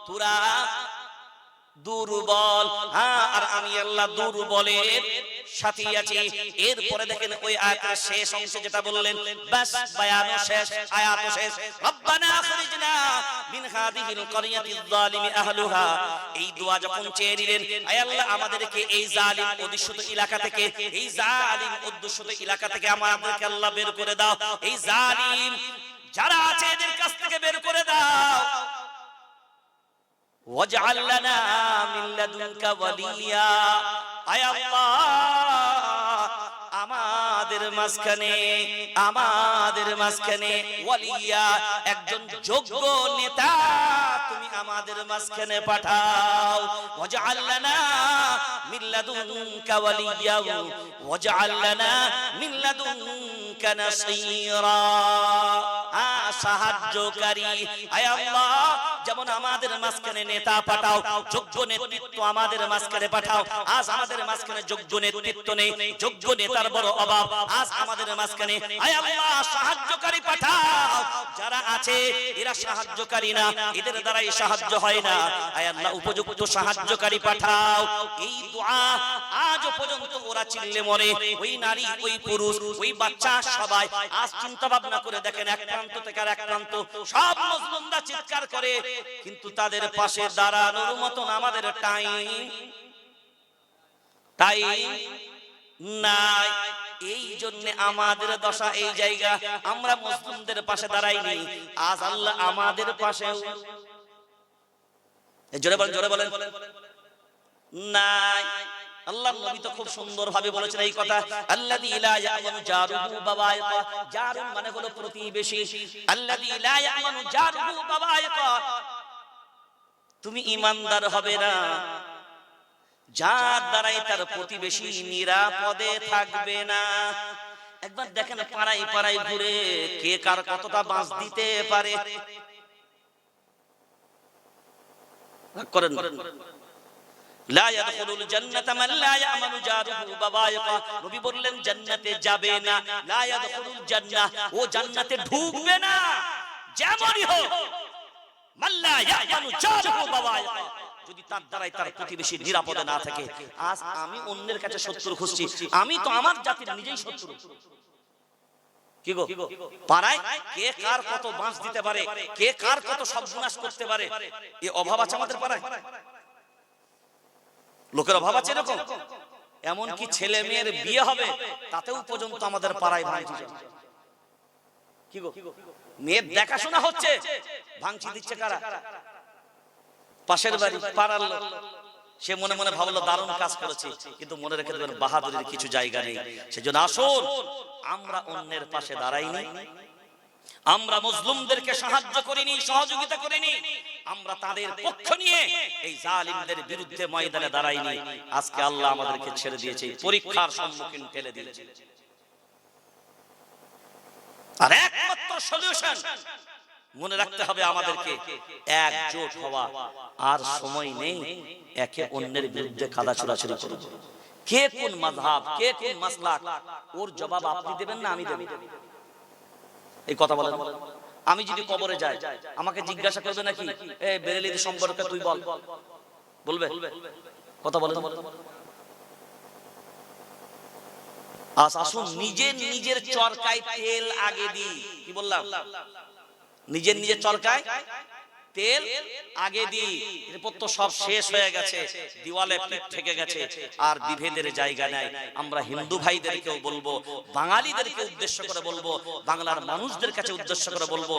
তোরা দুর্বল, হ্যাঁ, আর আমি আল্লাহ দুর্বলের সাথে আছি। এরপরে দেখেন ওই আয়াতের শেষ অংশে যেটা বললেন, বাস বায়ান শেষ, আয়াত শেষ। রব্বানা আখরিজনা মিন হাদিহিল ক্বরিয়াতিয যালিমি আহলুহা, এই দোয়া যখন চেয়ে নিলেন, আয় আল্লাহ আমাদেরকে এই জালিম অধ্যুষিত এলাকা থেকে, এই জালিম অধ্যুষিত এলাকা থেকে আমাদেরকে আল্লাহ বের করে দাও, এই জালিম যারা আছে এদের কাছ থেকে বের করে দাও। ওয়াজআল লানা মিন লাদুনকা ওয়ালিয়া, আয় আল্লাহ আমাদের মাঝখানে ওয়ালিয়া, একজন যোগ্য নেতা তুমি আমাদের মাঝখানে পাঠাও। ওয়াজআল লানা মিন লাদুনকা ওয়ালিয়া ওয়াজআল লানা মিন লাদুনকা নাসীরা, সাহায্যকারী। আয় আল্লাহ যেমন আমাদের মাঝখানে নেতা পাঠাও, যোগ্য নেতৃত্ব আমাদের মাঝখানে পাঠাও। আজ আমাদের মাঝখানে যোগ্য নেতৃত্ব নেই, যোগ্য নেতার বড় অভাব আজ আমাদের মাঝখানে। আয় আল্লাহ সাহায্যকারী পাঠাও, যারা আছে এরা সাহায্যকারী না, এদের দ্বারাই সাহায্য হয় না। আয় আল্লাহ উপযুক্ত সাহায্যকারী পাঠাও। এই দোয়া আজ পর্যন্ত ওরা চিল্লে মরে, ওই নারী, ওই পুরুষ, ওই বাচ্চা, সবাই আজ চিন্তা ভাবনা করে দেখেন, এক প্রান্ত থেকে আর এক প্রান্ত সব মুসলিমরা চিৎকার করে, কিন্তু তাদের পাশে দাঁড়ানোর মতন আমাদের টাইম নাই। এই জন্য আমাদের দশা এই জায়গা, আমরা মুসলিমদের পাশে দাঁড়াইনি। আজ আল্লাহ আমাদের পাশে, জোরে বলেন, জোরে বলেন, নাই। আল্লাহর নবী তো খুব সুন্দর ভাবে বলেছেন এই কথা, আল্লাযী লা ইয়ামানু জারুহু বাওয়াইকা, জারুন মানে হলো প্রতিবেশী, আল্লাযী লা ইয়ামানু জারুহু বাওয়াইকা, তুমি ঈমানদার হবে না যার দ্বারাই তার প্রতিবেশী নিরাপদে থাকবে না। একবার দেখেন পাড়ায় পাড়ায় ঘুরে কে কার কতটা বাঁশ দিতে পারে। করেন লা ইয়াদখুলুল জান্নাতা মান লা ইয়ামানু জারুহু বাওয়াইকা, নবী বললেন জান্নাতে যাবে না, লা ইয়াদখুলুল জান্নাহ, ও জান্নাতে ঢুকবে না যেমনই হোক, মান লা ইয়ামানু জারুহু বাওয়াইকা, যদি তার দ্বারাই তার প্রতিবেশী নিরাপদে না থাকে। আজ আমি অন্যের কাছে শত্রু খুঁজছি, আমি তো আমার জাতির নিজেই শত্রু। কি গো, পাড়ায় কে কার কত বাঁশ দিতে পারে, কে কার কত সর্বনাশ করতে পারে, এই অভাব আছে আমাদের পাড়ায়। লোকের অভাব আছে এরকম, এমন কি ছেলে মেয়ের বিয়ে হবে তাতেও পর্যন্ত আমাদের পাড়ায় ভাঙচি চলছে। কি গো, মেয়ের দেখাশোনা হচ্ছে, ভাঙচি দিচ্ছে কারা? পাশের বাড়ি, পাড়ার লোক। সে মনে মনে ভাবলো দারুণ কাজ করেছে, কিন্তু মনে রেখে দেবেন বাহাদুরের কিছু জায়গা নেই। সেজন্য আসুন আমরা অন্যের পাশে দাঁড়াইনি, আমরা মুসলিমদেরকে সাহায্য করিনি, সহযোগিতা করিনি, আমরা তাদের পক্ষ নিয়ে এই জালিমদের বিরুদ্ধে ময়দানে দাঁড়াইনি। আজকে আল্লাহ আমাদেরকে ছেড়ে দিয়েছে, পরীক্ষার সম্মুখীন ফেলে দিয়েছে। আর একমাত্র সলিউশন মনে রাখতে হবে আমাদেরকে একজোট হওয়া। আর সময় নেই একে অন্যের বিরুদ্ধে কাদা ছোড়াছুড়ি করব। কে কোন মাযহাব, কে কোন মাসলাক, ওর জবাব আপনি দেবেন না আমি দেব? এই কথা বলেন। আমি যদি কবরে যাই আমাকে জিজ্ঞাসা করবে নাকি এই বেরেলিদের সম্পর্কে তুই বল, বলবে? কথা বলেন। আসুন নিজের চরকায় তেল আগে দিই। কি বললাম? নিজের চরকায় তেল আগে দিই। এরপর তো সব শেষ হয়ে গেছে, দিওয়ালে পিঠ থেকে গেছে, আর বিভেদের জায়গা নাই। আমরা হিন্দু ভাইদেরকেও বলবো, বাঙালিদেরকে উদ্দেশ্য করে বলবো, বাংলার মানুষদের কাছে উদ্দেশ্য করে বলবো,